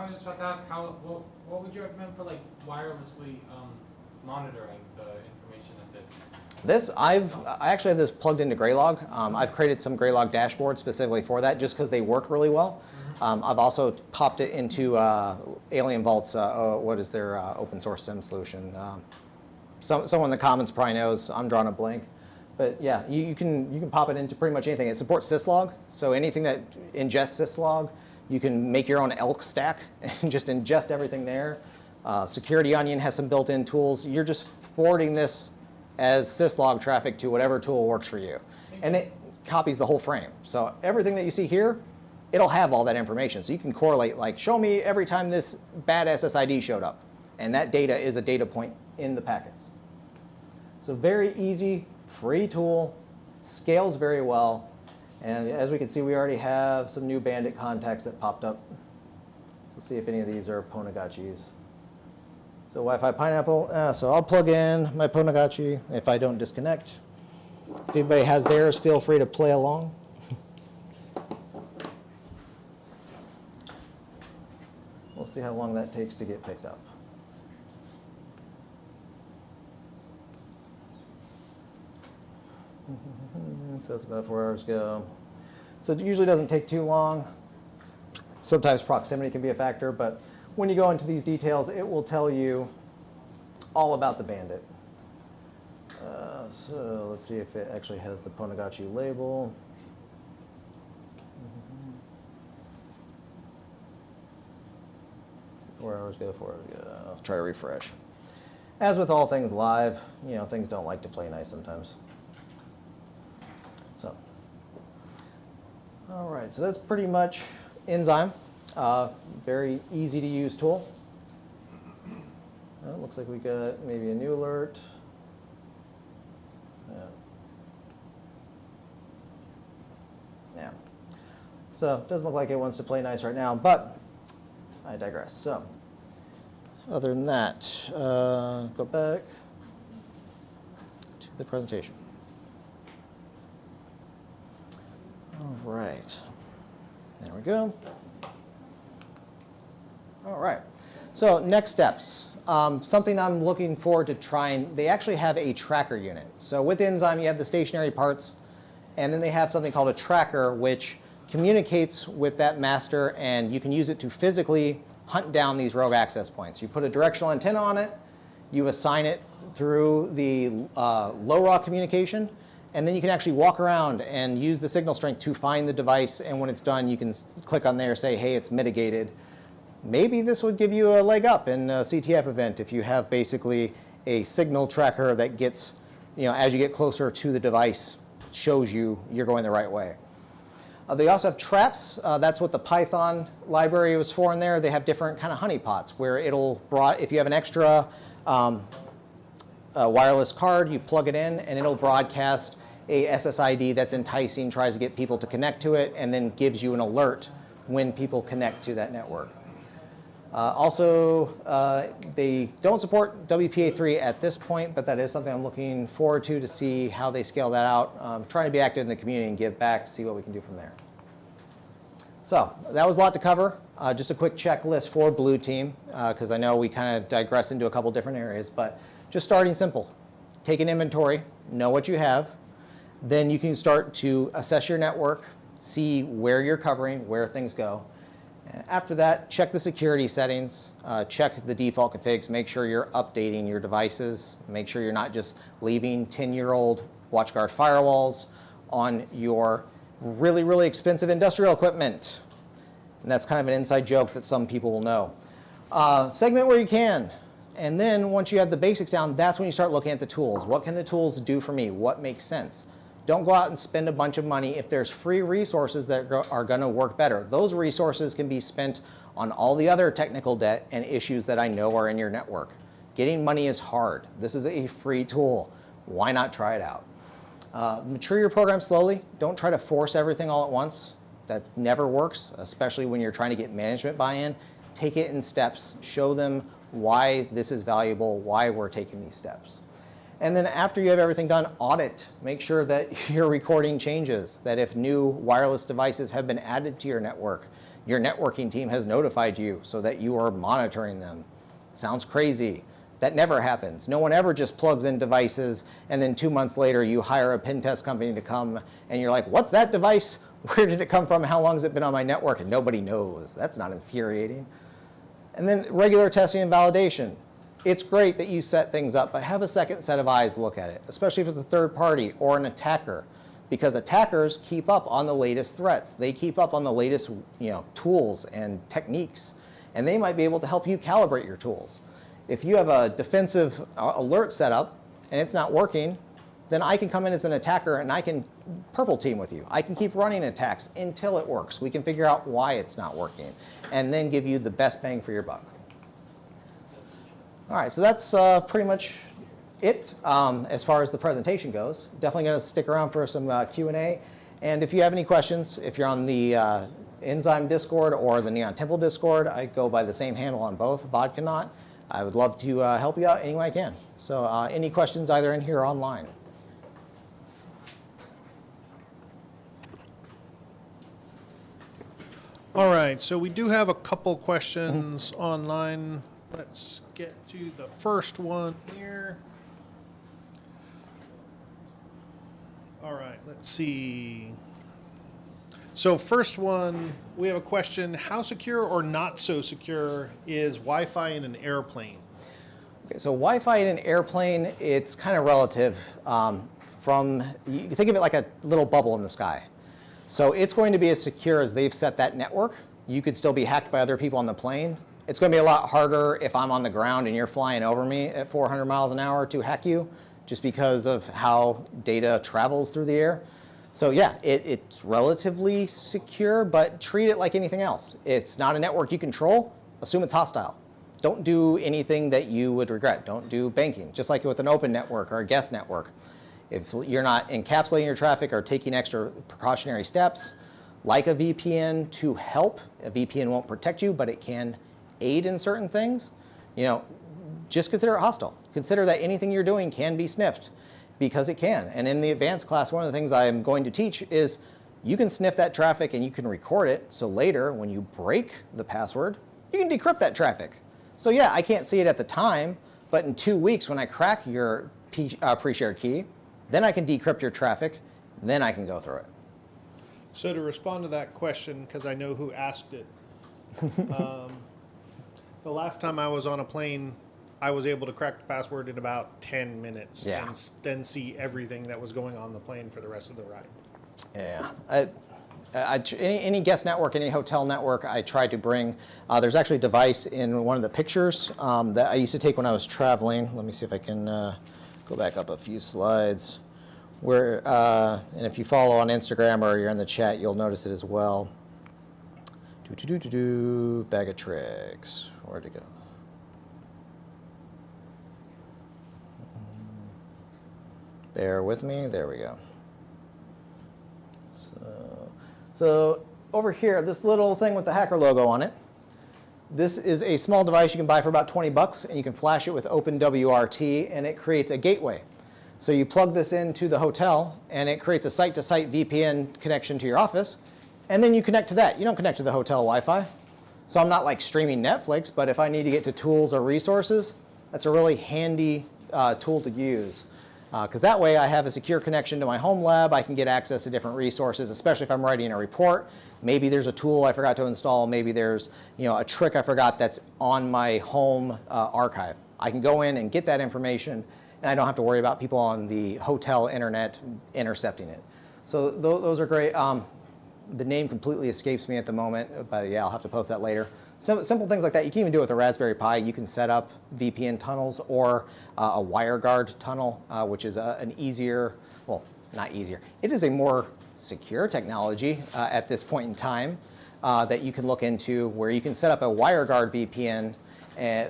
was just about to ask what would you recommend for like wirelessly monitoring the information of this? I actually have this plugged into Graylog. I've created some Graylog dashboards specifically for that just because they work really well. I've also popped it into Alien Vault's, what is their open source SIM solution? Someone in the comments probably knows. I'm drawing a blank. But yeah, you can pop it into pretty much anything. It supports syslog, so anything that ingests syslog, you can make your own ELK stack and just ingest everything there. Security Onion has some built-in tools. You're just forwarding this as syslog traffic to whatever tool works for you. And it copies the whole frame. So everything that you see here, it'll have all that information. So you can correlate, like, show me every time this bad SSID showed up. And that data is a data point in the packets. So very easy, free tool, scales very well. And as we can see, we already have some new bandit contacts that popped up. So let's see if any of these are Ponagachis. So Wi-Fi Pineapple, so I'll plug in my Ponagachi if I don't disconnect. If anybody has theirs, feel free to play along. We'll see how long that takes to get picked up. So that's about 4 hours ago. So it usually doesn't take too long. Sometimes proximity can be a factor, but when you go into these details, it will tell you all about the bandit. So let's see if it actually has the Ponagachi label. 4 hours ago, 4 hours ago. I'll try to refresh. As with all things live, things don't like to play nice sometimes. So, all right, so that's pretty much Enzyme. Very easy to use tool. Well, it looks like we got maybe a new alert. Yeah. So it doesn't look like it wants to play nice right now, but I digress. So other than that, go back to the presentation. All right, there we go. All right, so next steps. Something I'm looking forward to trying, they actually have a tracker unit. So with Enzyme, you have the stationary parts, and then they have something called a tracker, which communicates with that master, and you can use it to physically hunt down these rogue access points. You put a directional antenna on it, you assign it through the LoRa communication, and then you can actually walk around and use the signal strength to find the device, and when it's done, you can click on there, say, hey, it's mitigated. Maybe this would give you a leg up in a CTF event if you have basically a signal tracker that gets, as you get closer to the device, shows you you're going the right way. They also have traps. That's what the Python library was for in there. They have different kind of honeypots where if you have an extra wireless card, you plug it in and it'll broadcast a SSID that's enticing, tries to get people to connect to it, and then gives you an alert when people connect to that network. They don't support WPA3 at this point, but that is something I'm looking forward to see how they scale that out. Trying to be active in the community and give back to see what we can do from there. So that was a lot to cover. Just a quick checklist for Blue Team, because I know we kind of digress into a couple different areas, but just starting simple. Take an inventory, know what you have, then you can start to assess your network, see where you're covering, where things go. After that, check the security settings, check the default configs, make sure you're updating your devices, make sure you're not just leaving 10-year-old WatchGuard firewalls on your really, really expensive industrial equipment. And that's kind of an inside joke that some people will know. Segment where you can. And then once you have the basics down, that's when you start looking at the tools. What can the tools do for me? What makes sense? Don't go out and spend a bunch of money if there's free resources that are going to work better. Those resources can be spent on all the other technical debt and issues that I know are in your network. Getting money is hard. This is a free tool. Why not try it out? Mature your program slowly. Don't try to force everything all at once. That never works, especially when you're trying to get management buy-in. Take it in steps. Show them why this is valuable, why we're taking these steps. And then after you have everything done, audit. Make sure that you're recording changes, that if new wireless devices have been added to your network, your networking team has notified you so that you are monitoring them. Sounds crazy. That never happens. No one ever just plugs in devices and then 2 months later you hire a pen test company to come and you're like, what's that device? Where did it come from? How long has it been on my network? And nobody knows. That's not infuriating. And then regular testing and validation. It's great that you set things up, but have a second set of eyes look at it, especially if it's a third party or an attacker, because attackers keep up on the latest threats. They keep up on the latest tools and techniques, and they might be able to help you calibrate your tools. If you have a defensive alert set up and it's not working, then I can come in as an attacker and I can purple team with you. I can keep running attacks until it works. We can figure out why it's not working and then give you the best bang for your buck. All right, so that's pretty much it as far as the presentation goes. Definitely going to stick around for some Q&A. And if you have any questions, if you're on the Enzyme Discord or the Neon Temple Discord, I go by the same handle on both, Vodkanaut. I would love to help you out any way I can. So any questions either in here or online? All right, so we do have a couple questions online. Let's get to the first one here. All right, let's see. So first one, we have a question. How secure or not so secure is Wi-Fi in an airplane? Okay, so Wi-Fi in an airplane, it's kind of relative. You think of it like a little bubble in the sky. So it's going to be as secure as they've set that network. You could still be hacked by other people on the plane. It's going to be a lot harder if I'm on the ground and you're flying over me at 400 miles an hour to hack you, just because of how data travels through the air. So yeah, it's relatively secure, but treat it like anything else. It's not a network you control. Assume it's hostile. Don't do anything that you would regret. Don't do banking, just like with an open network or a guest network. If you're not encapsulating your traffic or taking extra precautionary steps, like a VPN to help. A VPN won't protect you, but it can aid in certain things. Just consider it hostile. Consider that anything you're doing can be sniffed, because it can. And in the advanced class, one of the things I'm going to teach is you can sniff that traffic and you can record it. So later, when you break the password, you can decrypt that traffic. So yeah, I can't see it at the time, but in 2 weeks when I crack your pre-shared key, then I can decrypt your traffic, then I can go through it. So to respond to that question, because I know who asked it, the last time I was on a plane, I was able to crack the password in about 10 minutes and then see everything that was going on the plane for the rest of the ride. Yeah. Any guest network, any hotel network, I tried to bring. There's actually a device in one of the pictures that I used to take when I was traveling. Let me see if I can go back up a few slides. Where and if you follow on Instagram or you're in the chat, you'll notice it as well. Bag of tricks. Where'd it go? Bear with me. There we go. So over here, this little thing with the hacker logo on it, this is a small device you can buy for about 20 bucks, and you can flash it with OpenWRT, and it creates a gateway. So you plug this into the hotel, and it creates a site-to-site VPN connection to your office, and then you connect to that. You don't connect to the hotel Wi-Fi. So I'm not like streaming Netflix, but if I need to get to tools or resources, that's a really handy tool to use. Because that way I have a secure connection to my home lab. I can get access to different resources, especially if I'm writing a report. Maybe there's a tool I forgot to install. Maybe there's a trick I forgot that's on my home archive. I can go in and get that information, and I don't have to worry about people on the hotel internet intercepting it. So those are great. The name completely escapes me at the moment, but yeah, I'll have to post that later. Simple things like that. You can even do it with a Raspberry Pi. You can set up VPN tunnels or a WireGuard tunnel, which is an easier, well, not easier. It is a more secure technology at this point in time that you can look into, where you can set up a WireGuard VPN,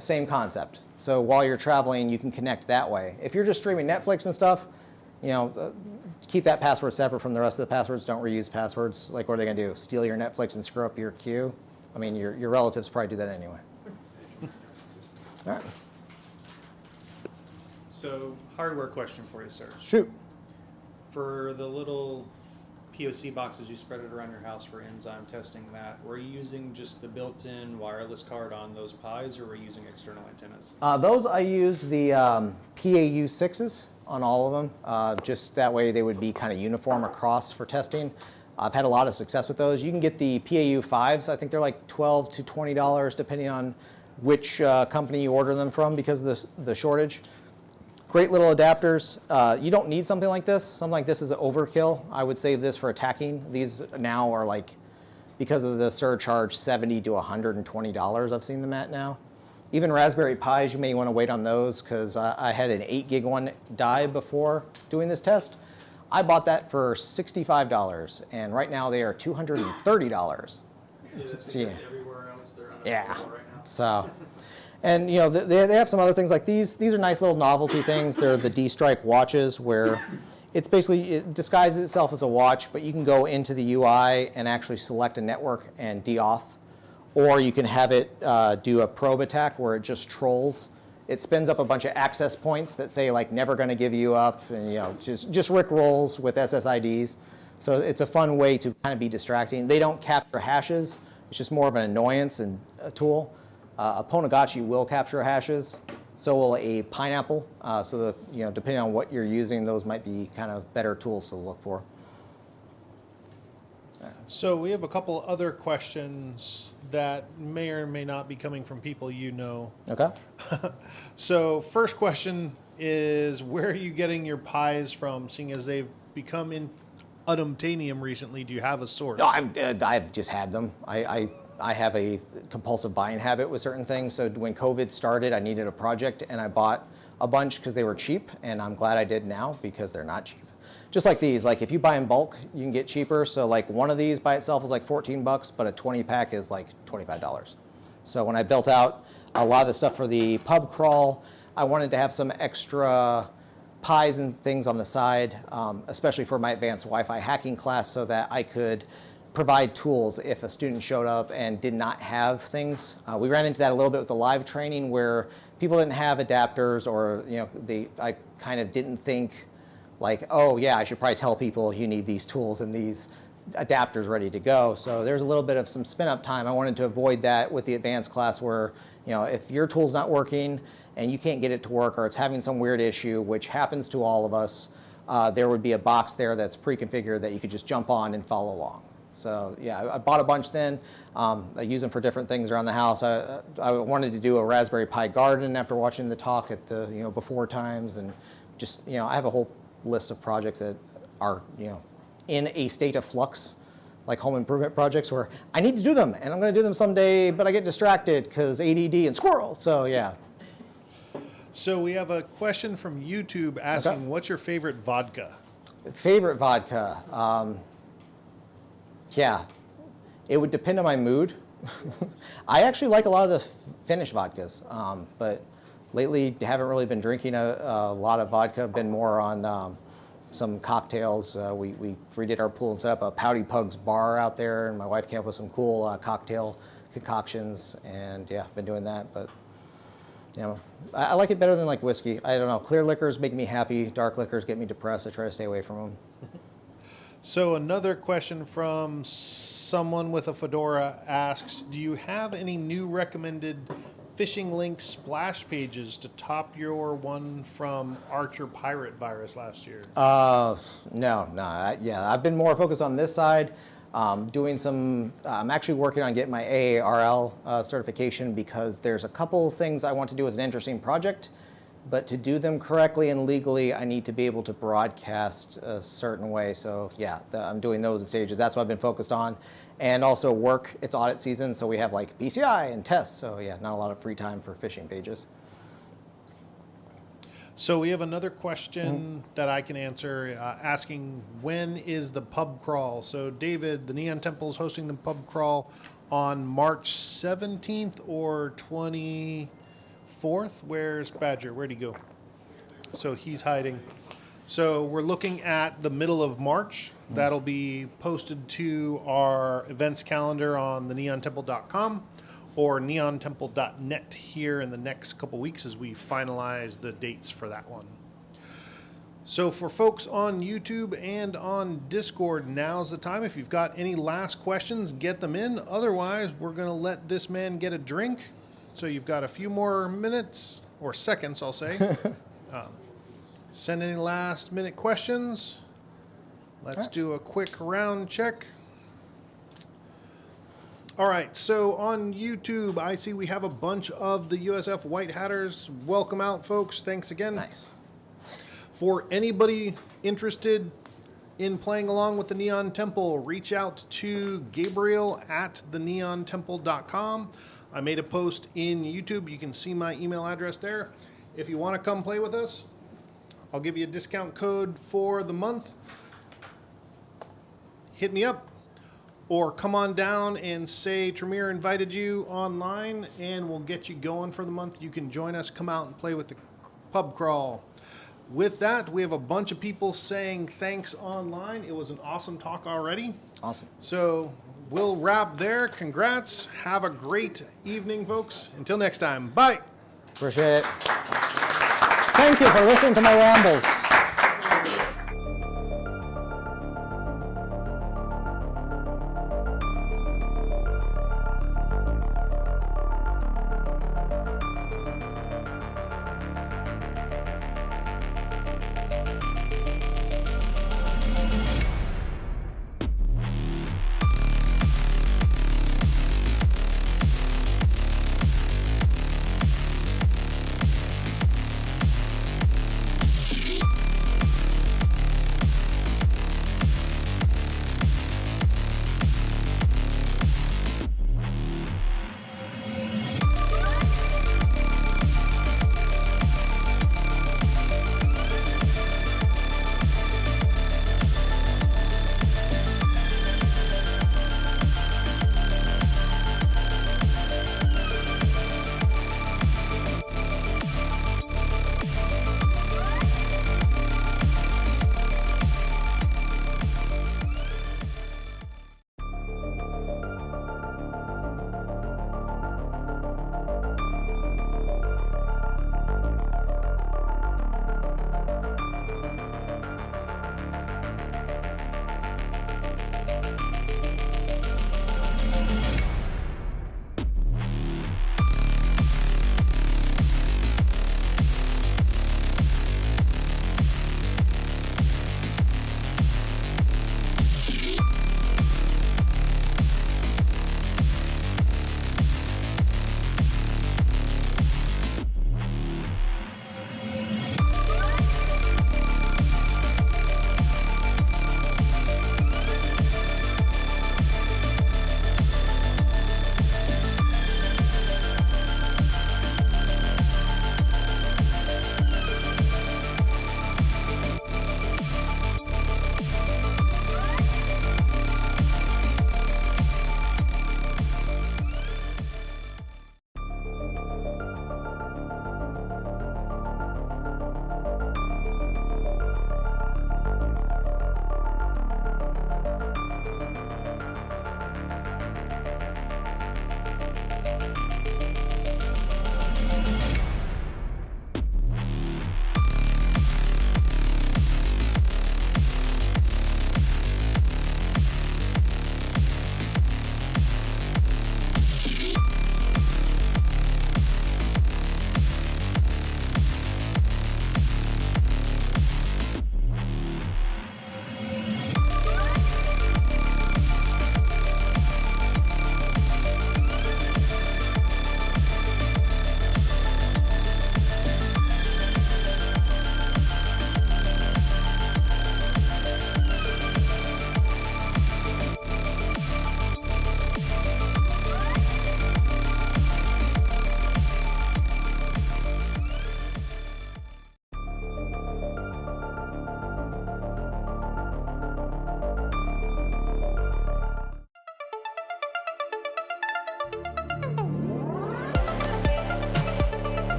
same concept. So while you're traveling, you can connect that way. If you're just streaming Netflix and stuff, keep that password separate from the rest of the passwords. Don't reuse passwords. Like, what are they going to do? Steal your Netflix and screw up your queue? I mean, your relatives probably do that anyway. All right. So, hardware question for you, sir. Shoot. For the little POC boxes you spread it around your house for enzyme testing, were you using just the built-in wireless card on those Pis, or were you using external antennas? Those I use the PAU6s on all of them. Just that way they would be kind of uniform across for testing. I've had a lot of success with those. You can get the PAU5s. I think they're like $12 to $20 depending on which company you order them from because of the shortage. Great little adapters. You don't need something like this. Something like this is an overkill. I would save this for attacking. These now are like, because of the surcharge, $70 to $120 I've seen them at now. Even Raspberry Pis, you may want to wait on those because I had an 8 gig one die before doing this test. I bought that for $65, and right now they are $230. Yeah, everywhere else they're Yeah. right now. So, and they have some other things like these. These are nice little novelty things. They're the D-Strike watches, where it's basically, it disguises itself as a watch, but you can go into the UI and actually select a network and de-auth. Or you can have it do a probe attack where it just trolls. It spins up a bunch of access points that say like never going to give you up, and just Rick rolls with SSIDs. So it's a fun way to kind of be distracting. They don't capture hashes. It's just more of an annoyance and a tool. A Ponagachi will capture hashes. So will a Pineapple. So depending on what you're using, those might be kind of better tools to look for. So we have a couple other questions that may or may not be coming from people you know. Okay. So first question is, where are you getting your pies from, seeing as they've become in unobtainium recently? Do you have a source? No, I've just had them. I have a compulsive buying habit with certain things. So when COVID started, I needed a project, and I bought a bunch because they were cheap, and I'm glad I did now because they're not cheap. Just like these, like if you buy in bulk, you can get cheaper. So like one of these by itself is like 14 bucks, but a 20 pack is like $25. So when I built out a lot of the stuff for the pub crawl, I wanted to have some extra pies and things on the side, especially for my advanced Wi-Fi hacking class, so that I could provide tools if a student showed up and did not have things. We ran into that a little bit with the live training where people didn't have adapters, or I kind of didn't think like, oh yeah, I should probably tell people you need these tools and these adapters ready to go. So there's a little bit of some spin up time. I wanted to avoid that with the advanced class where, if your tool's not working and you can't get it to work, or it's having some weird issue, which happens to all of us, there would be a box there that's pre-configured that you could just jump on and follow along. So yeah, I bought a bunch then. I use them for different things around the house. I wanted to do a Raspberry Pi garden after watching the talk at the before times, and just I have a whole list of projects that are in a state of flux, like home improvement projects where I need to do them and I'm going to do them someday, but I get distracted because ADD and squirrel. So yeah. So we have a question from YouTube asking, what's your favorite vodka? Favorite vodka? Yeah, it would depend on my mood. I actually like a lot of the Finnish vodkas, but lately haven't really been drinking a lot of vodka. Been more on some cocktails. We redid our pool and set up a Pouty Pugs bar out there, and my wife came up with some cool cocktail concoctions, and yeah, been doing that. But I like it better than like whiskey. I don't know. Clear liquors make me happy. Dark liquors get me depressed. I try to stay away from them. So another question from someone with a fedora asks, do you have any new recommended phishing link splash pages to top your one from Archer Pirate Virus last year? No. I've been more focused on this side. Doing some, I'm actually working on getting my AARL certification because there's a couple things I want to do as an interesting project, but to do them correctly and legally, I need to be able to broadcast a certain way. So yeah, I'm doing those in stages. That's what I've been focused on. And also work, it's audit season, so we have like BCI and tests. So yeah, not a lot of free time for phishing pages. So we have another question that I can answer, asking when is the pub crawl? So David, the Neon Temple is hosting the pub crawl on March 17th or 24th. Where's Badger? Where'd he go? So he's hiding. So we're looking at the middle of March. That'll be posted to our events calendar on the neontemple.com. or neontemple.net here in the next couple weeks as we finalize the dates for that one. So for folks on YouTube and on Discord, now's the time. If you've got any last questions, get them in. Otherwise, we're going to let this man get a drink. So you've got a few more minutes, or seconds, I'll say. Send any last minute questions. Let's do a quick round check. All right, so on YouTube, I see we have a bunch of the USF White Hatters. Welcome out, folks. Thanks again. Nice. For anybody interested in playing along with the Neon Temple, reach out to Gabriel at theneontemple.com. I made a post in YouTube. You can see my email address there. If you want to come play with us, I'll give you a discount code for the month. Hit me up. Or come on down and say Tremere invited you online, and we'll get you going for the month. You can join us, come out and play with the pub crawl. With that, we have a bunch of people saying thanks online. It was an awesome talk already. Awesome. So we'll wrap there. Congrats. Have a great evening, folks. Until next time. Bye. Appreciate it. Thank you for listening to my rambles.